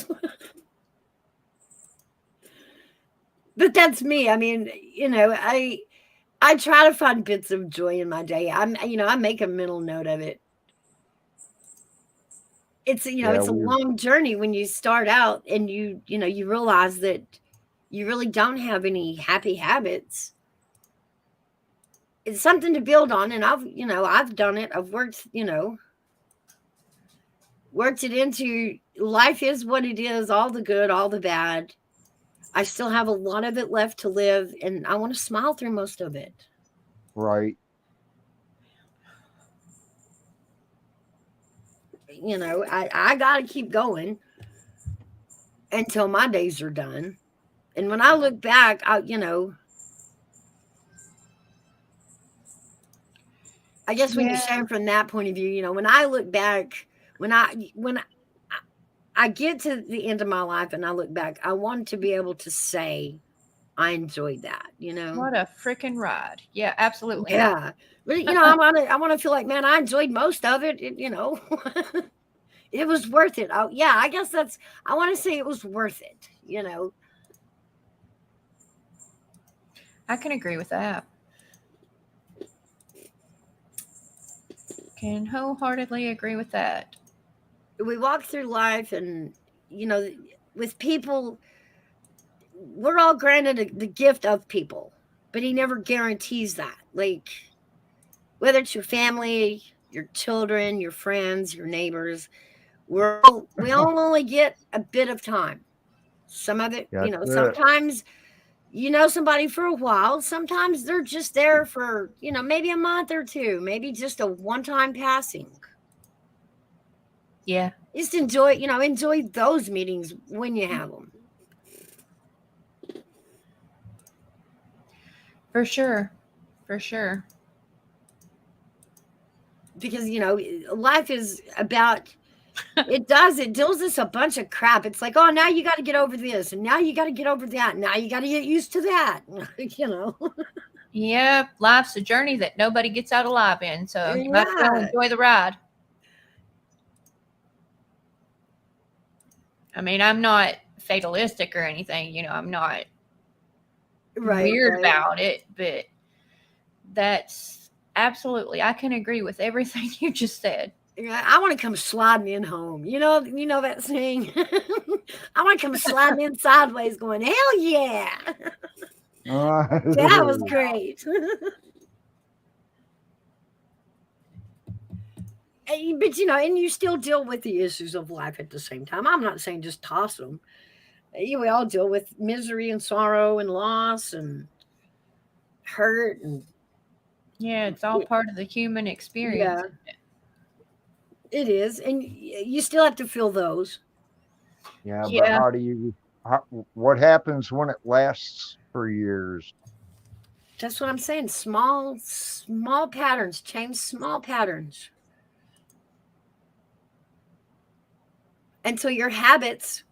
But that's me. I mean, I try to find bits of joy in my day. I make a mental note of it. Yeah, It's a long journey when you start out and you realize that you really don't have any happy habits. It's something to build on, and I've done it. I've worked it into life is what it is, all the good, all the bad. I still have a lot of it left to live, and I want to smile through most of it. right. I got to keep going until my days are done. And when I look back, I guess when you say Yeah. it from that point of view, when I look back, when I get to the end of my life and I look back, I want to be able to say I enjoyed that. What a freaking ride. Yeah, absolutely. Yeah. But I want to feel like, man, I enjoyed most of it. It was worth it. Oh, yeah, I guess I want to say it was worth it. I can agree with that. Can wholeheartedly agree with that. We walk through life and, with people, we're all granted the gift of people, but he never guarantees that. Like, whether it's your family, your children, your friends, your neighbors, we all only get a bit of time. Some of it, That's it. sometimes somebody for a while. Sometimes they're just there for, maybe a month or two, maybe just a one-time passing. Yeah. Just enjoy those meetings when you have them. For sure. For sure. Because, life is about it deals us a bunch of crap. It's like, oh, now you got to get over this, and now you got to get over that, now you got to get used to that. Yeah, life's a journey that nobody gets out alive in, so you might as well Yeah. enjoy the ride. I mean, I'm not fatalistic or anything, I'm not weird Right. about it, but that's absolutely, I can agree with everything you just said. Yeah, I want to come sliding in home. You know that saying. I want to come sliding in sideways, going, hell yeah, that was great. But and you still deal with the issues of life at the same time. I'm not saying just toss them. We all deal with misery and sorrow and loss and hurt and Yeah, it's all part of the human experience. yeah, it is, and you still have to feel those. Yeah, but Yeah, what happens when it lasts for years? That's what I'm saying. Small patterns, change small patterns until your habits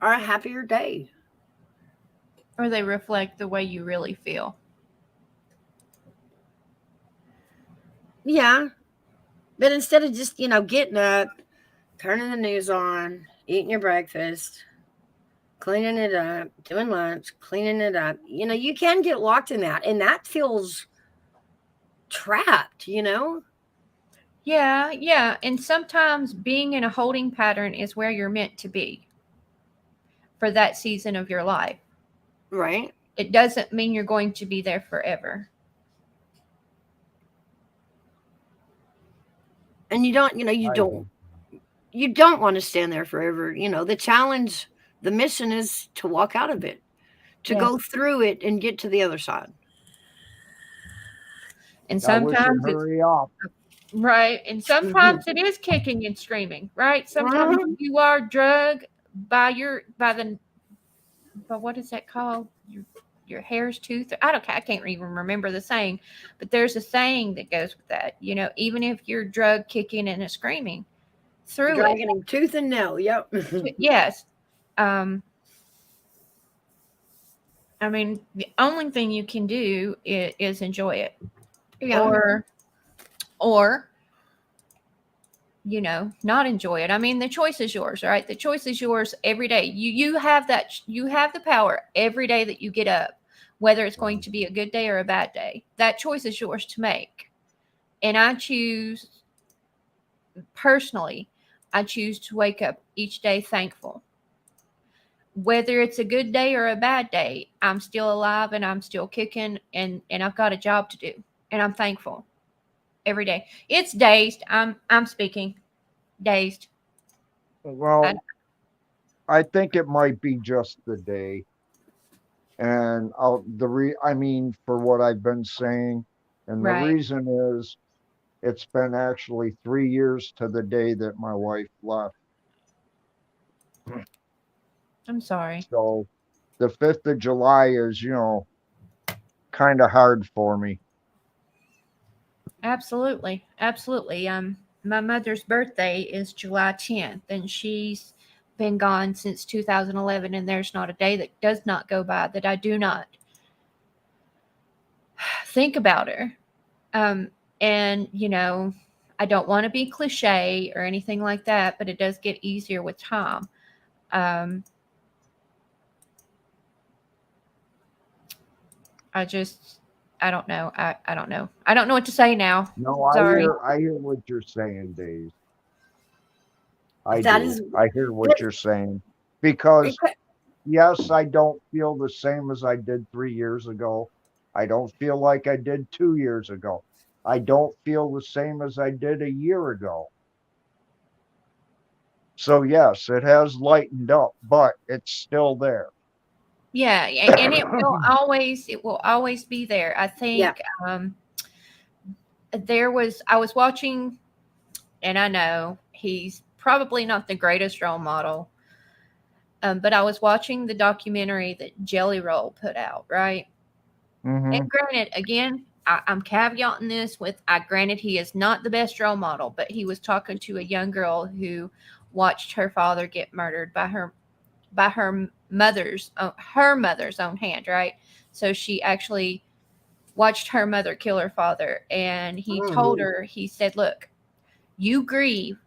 are a happier day. Or they reflect the way you really feel. Yeah. But instead of just, getting up, turning the news on, eating your breakfast, cleaning it up, doing lunch, cleaning it up, you can get locked in that. And that feels trapped. Yeah, yeah. And sometimes being in a holding pattern is where you're meant to be for that season of your life. Right. It doesn't mean you're going to be there forever. And you don't, you don't want to stand there forever. The challenge, the mission is to walk out of it, to Yeah. go through it and get to the other side. And I wish it sometimes it's hurry up. right. And sometimes it is kicking and screaming, right? Sometimes Mhm. you are drugged by what is that called? Your hair's tooth. I can't even remember the saying, but there's a saying that goes with that. Even if you're drug kicking and screaming through it. Dragging him tooth and nail. Yep. Yes. Um, I mean, the only thing you can do is enjoy it, Yeah. or not enjoy it. I mean, the choice is yours, right? The choice is yours every day. You have you have the power every day that you get up, whether it's going to be a good day or a bad day. That choice is yours to make. And personally, I choose to wake up each day thankful. Whether it's a good day or a bad day, I'm still alive and I'm still kicking, and I've got a job to do, and I'm thankful every day. It's dazed. I'm speaking dazed. Well, I think it might be just the day. And I mean, for what I've been saying, and the Right. reason is it's been actually 3 years to the day that my wife left. I'm sorry. So the 5th of July is, kind of hard for me. Absolutely. Absolutely. My mother's birthday is July 10th, and she's been gone since 2011, and there's not a day that does not go by that I do not think about her. And I don't want to be cliche or anything like that, but it does get easier with time. Um, I don't know. I don't know. I don't know what to say now. No, I Sorry. hear I hear what you're saying, Dave. I That do. is, I hear but what you're saying. it Because could- yes, I don't feel the same as I did 3 years ago. I don't feel like I did 2 years ago. I don't feel the same as I did a year ago. So yes, it has lightened up, but it's still there. Yeah, and it will always be there. I yeah. think I was watching, and I know he's probably not the greatest role model, but I was watching the documentary that Jelly Roll put out, right? Hmm. And granted, again, I'm caveating this with, granted he is not the best role model, but he was talking to a young girl who watched her father get murdered by her mother's own hand, right? So she actually watched her mother kill her father, and he told her, he said, "Look, you grieve.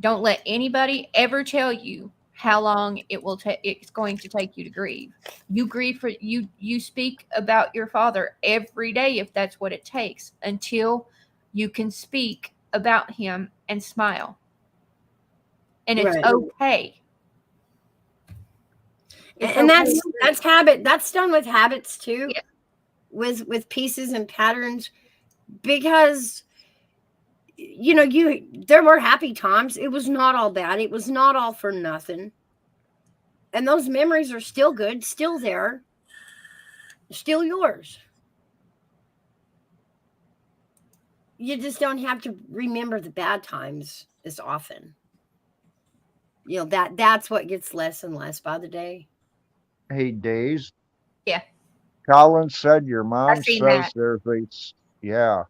Don't let anybody ever tell you how long it's going to take you to grieve. You grieve for you speak about your father every day if that's what it takes, until you can speak about him and smile. And it's Right. okay. It's And okay. that's habit. That's done with habits too, Yeah. with pieces and patterns, because there were happy times. It was not all bad. It was not all for nothing. And those memories are still good, still there, still yours. You just don't have to remember the bad times as often. That's what gets less and less by the day. Hey, Days. Yeah. Colin said your I mom seen says that. there's a, yeah.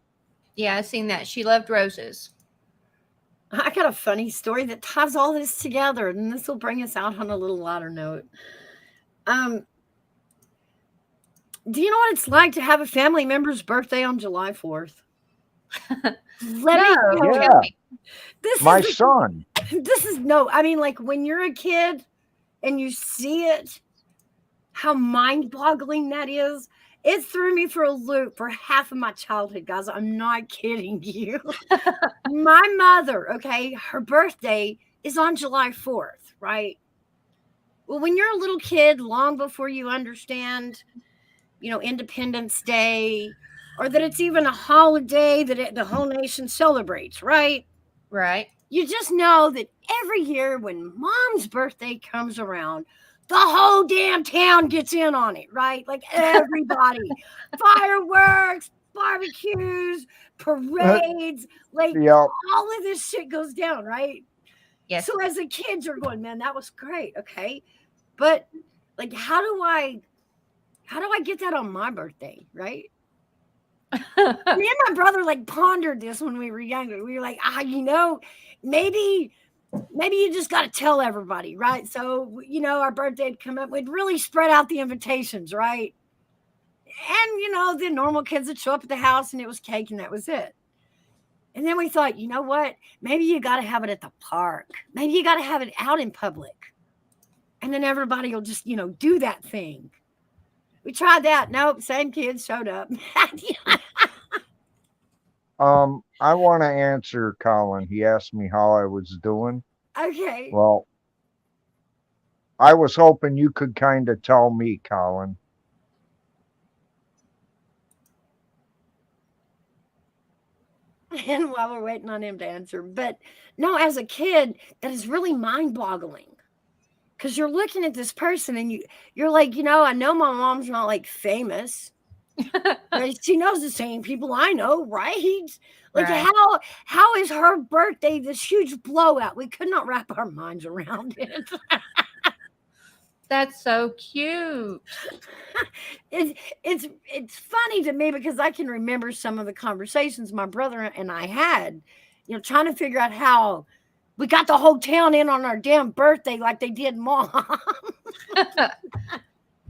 Yeah, I seen that. She loved roses. I got a funny story that ties all this together, and this will bring us out on a little lighter note. Um, do you know what it's like to have a family member's birthday on July 4th? Let me No, tell Yeah. tell me. this My is son. this is no, I mean, like when you're a kid and you see it, how mind-boggling that is. It threw me for a loop for half of my childhood, guys. I'm not kidding you. My mother, okay, her birthday is on July 4th, right? Well, when you're a little kid, long before you understand, Independence Day, or that it's even a holiday that the whole nation celebrates, right? Right. You just know that every year when mom's birthday comes around, the whole damn town gets in on it, right? Like everybody, fireworks, barbecues, parades, like Yep. all of this shit goes down, right? Yes. So as a kid, you're going, man, that was great, okay? But like, how do I get that on my birthday, right? Me and my brother like pondered this when we were younger. We were like, maybe you just got to tell everybody, right? So, our birthday would come up, we'd really spread out the invitations, right? And, the normal kids would show up at the house and it was cake and that was it. And then we thought, you know what? Maybe you got to have it at the park. Maybe you got to have it out in public. And then everybody will just, do that thing. We tried that. Nope, same kids showed up. I want to answer Colin. He asked me how I was doing. Okay. Well, I was hoping you could kind of tell me, Colin. And while we're waiting on him to answer, but no, as a kid, that is really mind-boggling because you're looking at this person and you're like, I know my mom's not like famous, but she knows the same people I know, right? Like Right. how is her birthday this huge blowout? We could not wrap our minds around it. That's so cute. It's funny to me because I can remember some of the conversations my brother and I had, trying to figure out how we got the whole town in on our damn birthday like they did mom.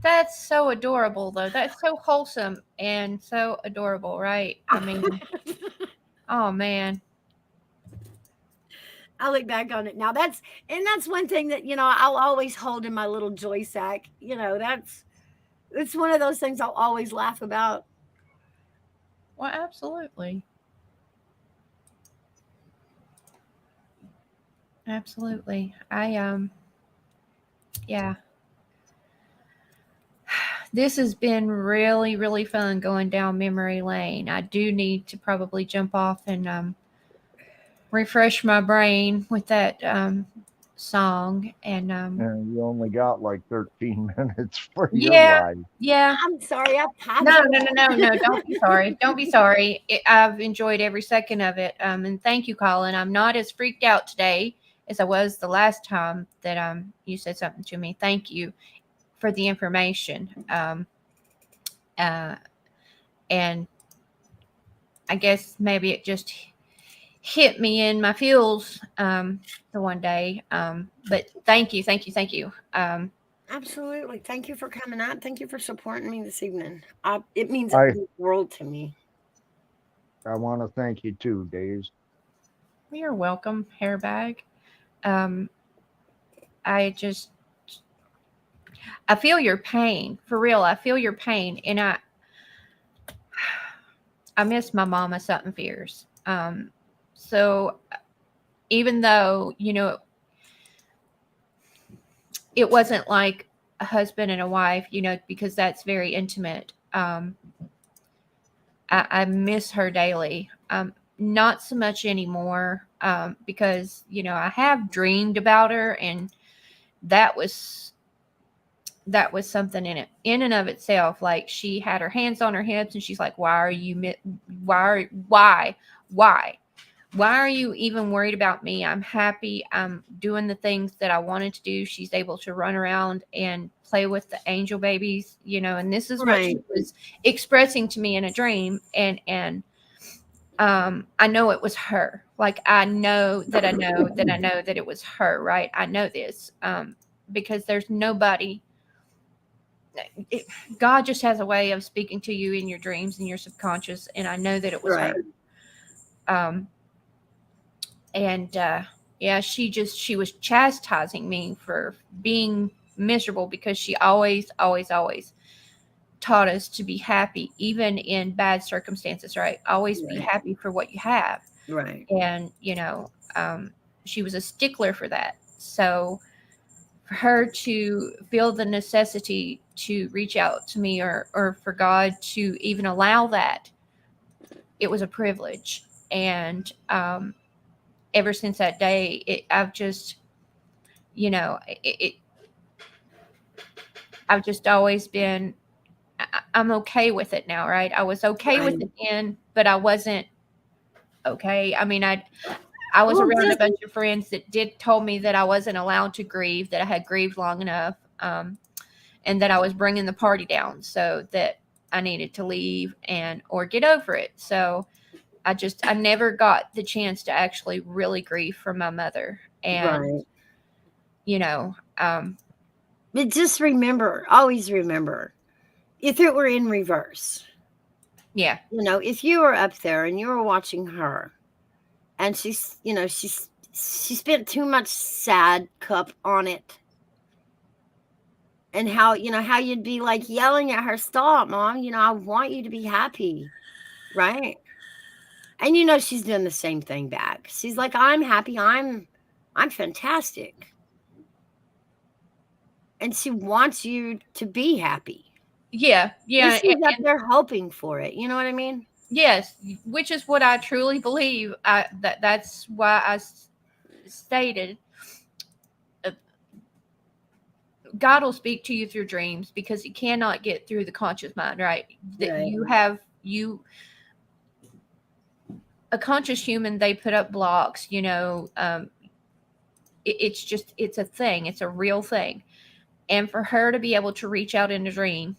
That's so adorable, though. That's so wholesome and so adorable, right? I mean, oh man. I look back on it now. That's one thing that I'll always hold in my little joy sack. It's one of those things I'll always laugh about. Well, absolutely. Absolutely. Yeah. This has been really, really fun going down memory lane. I do need to probably jump off and refresh my brain with that song. And And you only got like 13 minutes for your yeah, ride. yeah. I'm sorry, I No. Don't be sorry. Don't be sorry. I've enjoyed every second of it. And thank you, Colin. I'm not as freaked out today as I was the last time that you said something to me. Thank you for the information. And I guess maybe it just hit me in my feels the one day. But thank you. Absolutely. Thank you for coming out. Thank you for supporting me this evening. It means I- the world to me. I want to thank you too, Days. You're welcome, hairbag. I feel your pain, for real. I feel your pain, and I miss my mama something fierce. So even though it wasn't like a husband and a wife, because that's very intimate. I miss her daily. Not so much anymore because I have dreamed about her, and that was something in and of itself. Like, she had her hands on her hips and she's like, why are you even worried about me? I'm happy. I'm doing the things that I wanted to do. She's able to run around and play with the angel babies, and this is what she Right. was expressing to me in a dream. And I know it was her. Like, I know that I know that I know that it was her, right? I know this, because there's nobody. God just has a way of speaking to you in your dreams and your subconscious, and I know that it was Right. her. Yeah, she was chastising me for being miserable, because she always, always, always taught us to be happy, even in bad circumstances, right? Always be Right. happy for what you have. Right. And, she was a stickler for that. So for her to feel the necessity to reach out to me, or for God to even allow that, it was a privilege. And, ever since that day, I've just, I've just always been, I'm okay with it now, right? I was okay with Right. it then, but I wasn't okay. I mean, I was Well, around a just bunch of friends that told me that I wasn't allowed to grieve, that I had grieved long enough, and that I was bringing the party down, so that I needed to leave or get over it. So I never got the chance to actually really grieve for my mother. And, right. you know, um, But just remember, always remember, if it were in reverse, yeah, if you were up there and you were watching her, and she spent too much sad cup on it, and how you'd be like yelling at her, stop, mom, I want you to be happy, right? And she's doing the same thing back. She's like, I'm happy, I'm fantastic, and she wants you to be happy. yeah, And yeah. she's up there hoping for it, you know what I mean? Yes, which is what I truly believe. That's why stated, God will speak to you through dreams, because He cannot get through the conscious mind, right? That Right. a conscious human, they put up blocks. It's a thing. It's a real thing. And for her to be able to reach out in a dream,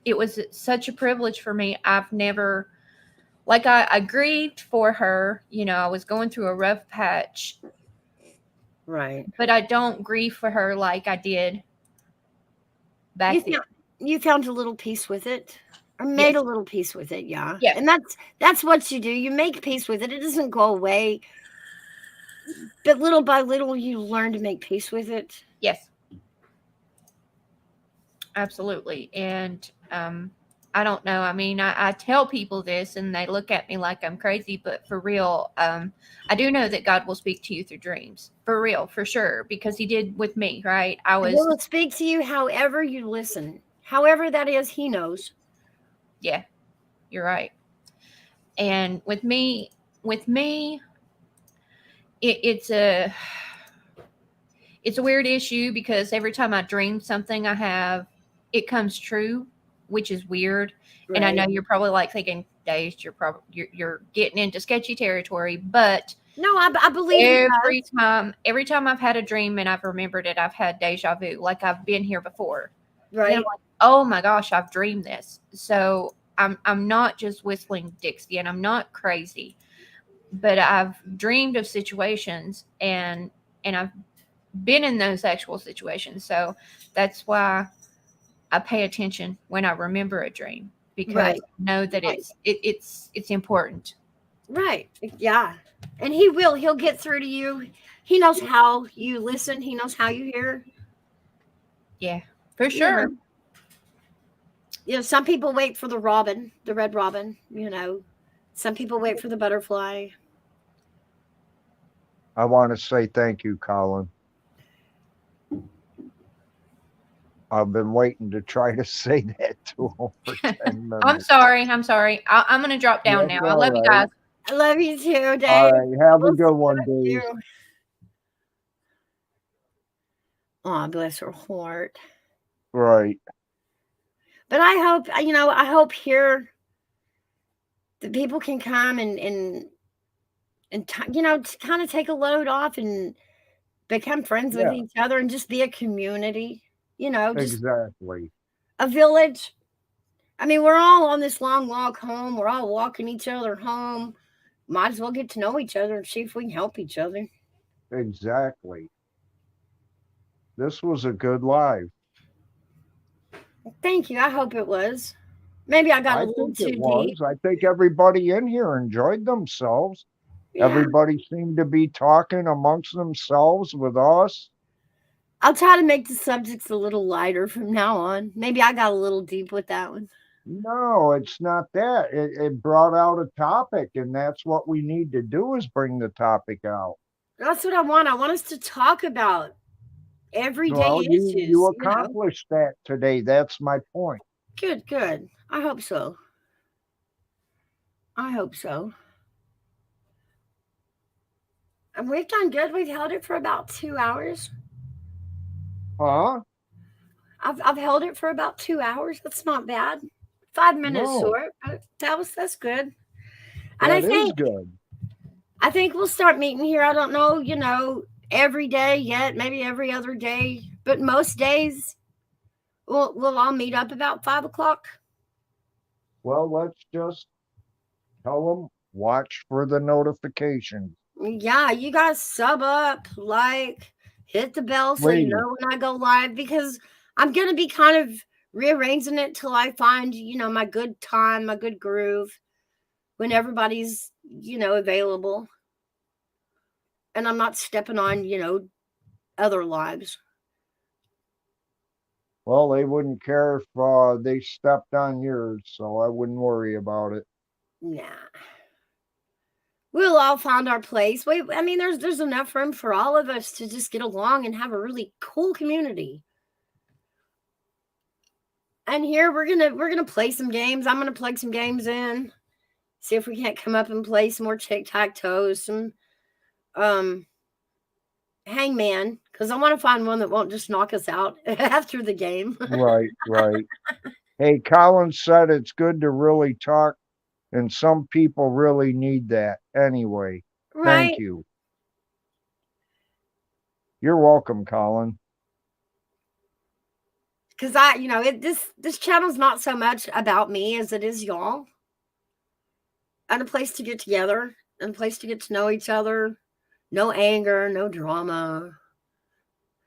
it was such a privilege for me. I've never, like, I grieved for her. I was going through a rough patch, Right. but I don't grieve for her like I did back then. You found a little peace with it, or made Yes. a little peace with it, yeah. Yeah. And that's what you do. You make peace with it. It doesn't go away, but little by little you learn to make peace with it. Yes. Absolutely. And I don't know. I mean, I tell people this and they look at me like I'm crazy, but for real, I do know that God will speak to you through dreams. For real, for sure, because He did with me, right? He will speak to you however you listen. However that is, He knows. Yeah, you're right. And with me, it's a weird issue, because every time I dream something it comes true, which is weird. Right. And I know you're probably like thinking, Days, you're getting into sketchy territory, but no, I believe every time I've had a dream and I've remembered it, I've had deja vu, like I've been here before. Right. And I'm like, oh my gosh, I've dreamed this. So I'm not just whistling Dixie, and I'm not crazy, but I've dreamed of situations, and I've been in those actual situations. So that's why I pay attention when I remember a dream, because I know that it's important. Right. Yeah. And he'll get through to you. He knows how you listen. He knows how you hear. Yeah, for sure. Some people wait for the red robin, some people wait for the butterfly. I want to say thank you, Colin. I've been waiting to try to say that to him for 10 minutes. I'm sorry. I'm going to drop down now. I love you guys. I love you too, Dave. All right. Have a good one, Dave. Oh, bless her heart. Right. But I hope here that people can come and kind of take a load off and become friends with each other and just be a community, exactly. A village, I mean, we're all on this long walk home. We're all walking each other home. Might as well get to know each other and see if we can help each other. Exactly. This was a good live. Thank you. I hope it was. Maybe I got I a little think too it deep. was. I think everybody in here enjoyed themselves. Yeah. Everybody seemed to be talking amongst themselves with us. I'll try to make the subjects a little lighter from now on. Maybe I got a little deep with that one. No, it's not that. It brought out a topic, and that's what we need to do is bring the topic out. That's what I want. I want us to talk about everyday Well, issues. you You know? accomplished that today. That's my point. Good, good. I hope so. I hope so. And we've done good. We've held it for about 2 hours. Huh? I've held it for about 2 hours. That's not bad. 5 minutes No. short, but that's good. And That is good. I think we'll start meeting here. I don't know, every day yet, maybe every other day, but most days we'll all meet up about 5 o'clock. Well, let's just tell them, watch for the notifications. Yeah, you guys sub up, like, hit the bell so you Please. know when I go live, because I'm going to be kind of rearranging it till I find, my good time, my good groove, when everybody's, available. And I'm not stepping on, other lives. Well, they wouldn't care if they stepped on yours, so I wouldn't worry about it. Nah. We'll all find our place. There's enough room for all of us to just get along and have a really cool community. And here we're gonna play some games. I'm gonna plug some games in. See if we can't come up and play some more tic-tac-toe, some hangman, because I want to find one that won't just knock us out after the game. Right. Hey, Colin said it's good to really talk, and some people really need that anyway. Right. Thank you. You're welcome, Colin. Because this channel's not so much about me as it is y'all. And a place to get together, and a place to get to know each other. No anger, no drama.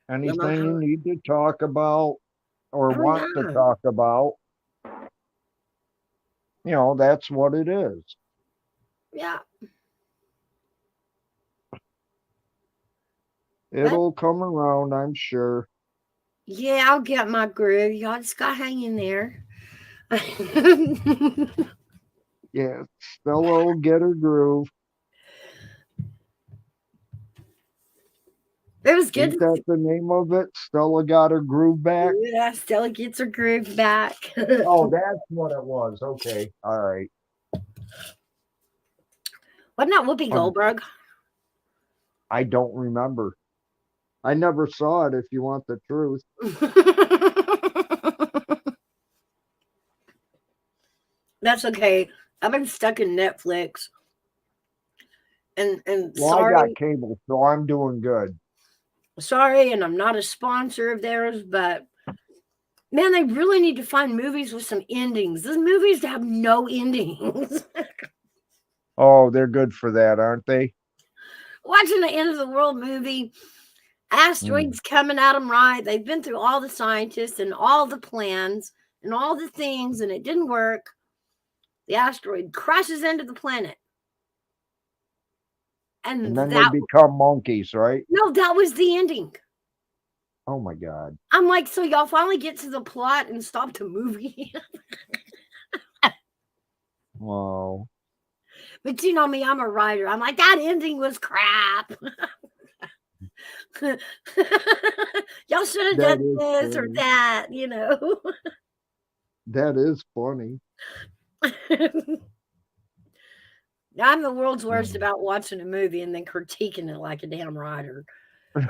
Anything you need to talk about or want to talk about, that's what it is. Yeah. It'll come around, I'm sure. Yeah, I'll get my groove. Y'all just got to hang in there. Yeah, Stella will get her groove. It was good. Isn't that the name of it? Stella got her groove back? Yeah, Stella gets her groove back. Oh, that's what it was. Okay. All right. Wasn't that Whoopi Goldberg? I don't remember. I never saw it, if you want the truth. That's okay. I've been stuck in Netflix. And well, sorry. I got cable, so I'm doing good. Sorry, and I'm not a sponsor of theirs, but man, they really need to find movies with some endings. These movies have no endings. Oh, they're good for that, aren't they? Watching the end of the world movie, asteroids coming at them right. They've been through all the scientists and all the plans and all the things, and it didn't work. The asteroid crashes into the planet. And then they become monkeys, right? No, that was the ending. Oh my God. I'm like, so y'all finally get to the plot and stop the movie. Wow. But you know me, I'm a writer. I'm like, that ending was crap. Y'all should have done this or that, That is funny. I'm the world's worst about watching a movie and then critiquing it like a damn writer. And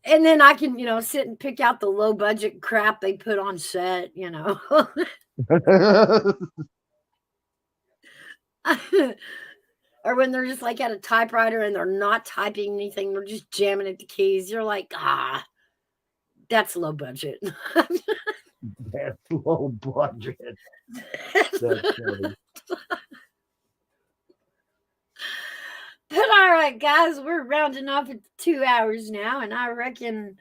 then I can, sit and pick out the low budget crap they put on set, Or when they're just like at a typewriter and they're not typing anything, they're just jamming at the keys. You're like, that's low budget. That's low budget. That's funny. But all right, guys, we're rounding off at 2 hours now, and I reckon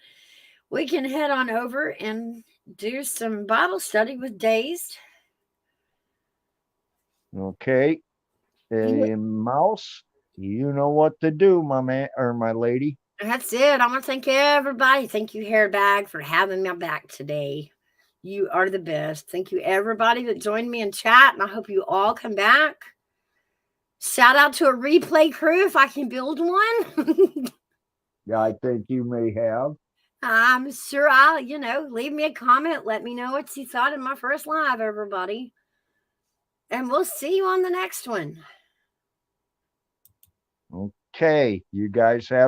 we can head on over and do some Bible study with Dazed. Okay. Mouse, you know what to do, my man or my lady. That's it. I want to thank everybody. Thank you, Hairbag, for having me back today. You are the best. Thank you, everybody that joined me in chat, and I hope you all come back. Shout out to a replay crew if I can build one. Yeah, I think you may have. I'm sure I'll, leave me a comment. Let me know what you thought of my first live, everybody. And we'll see you on the next one. Okay, you guys have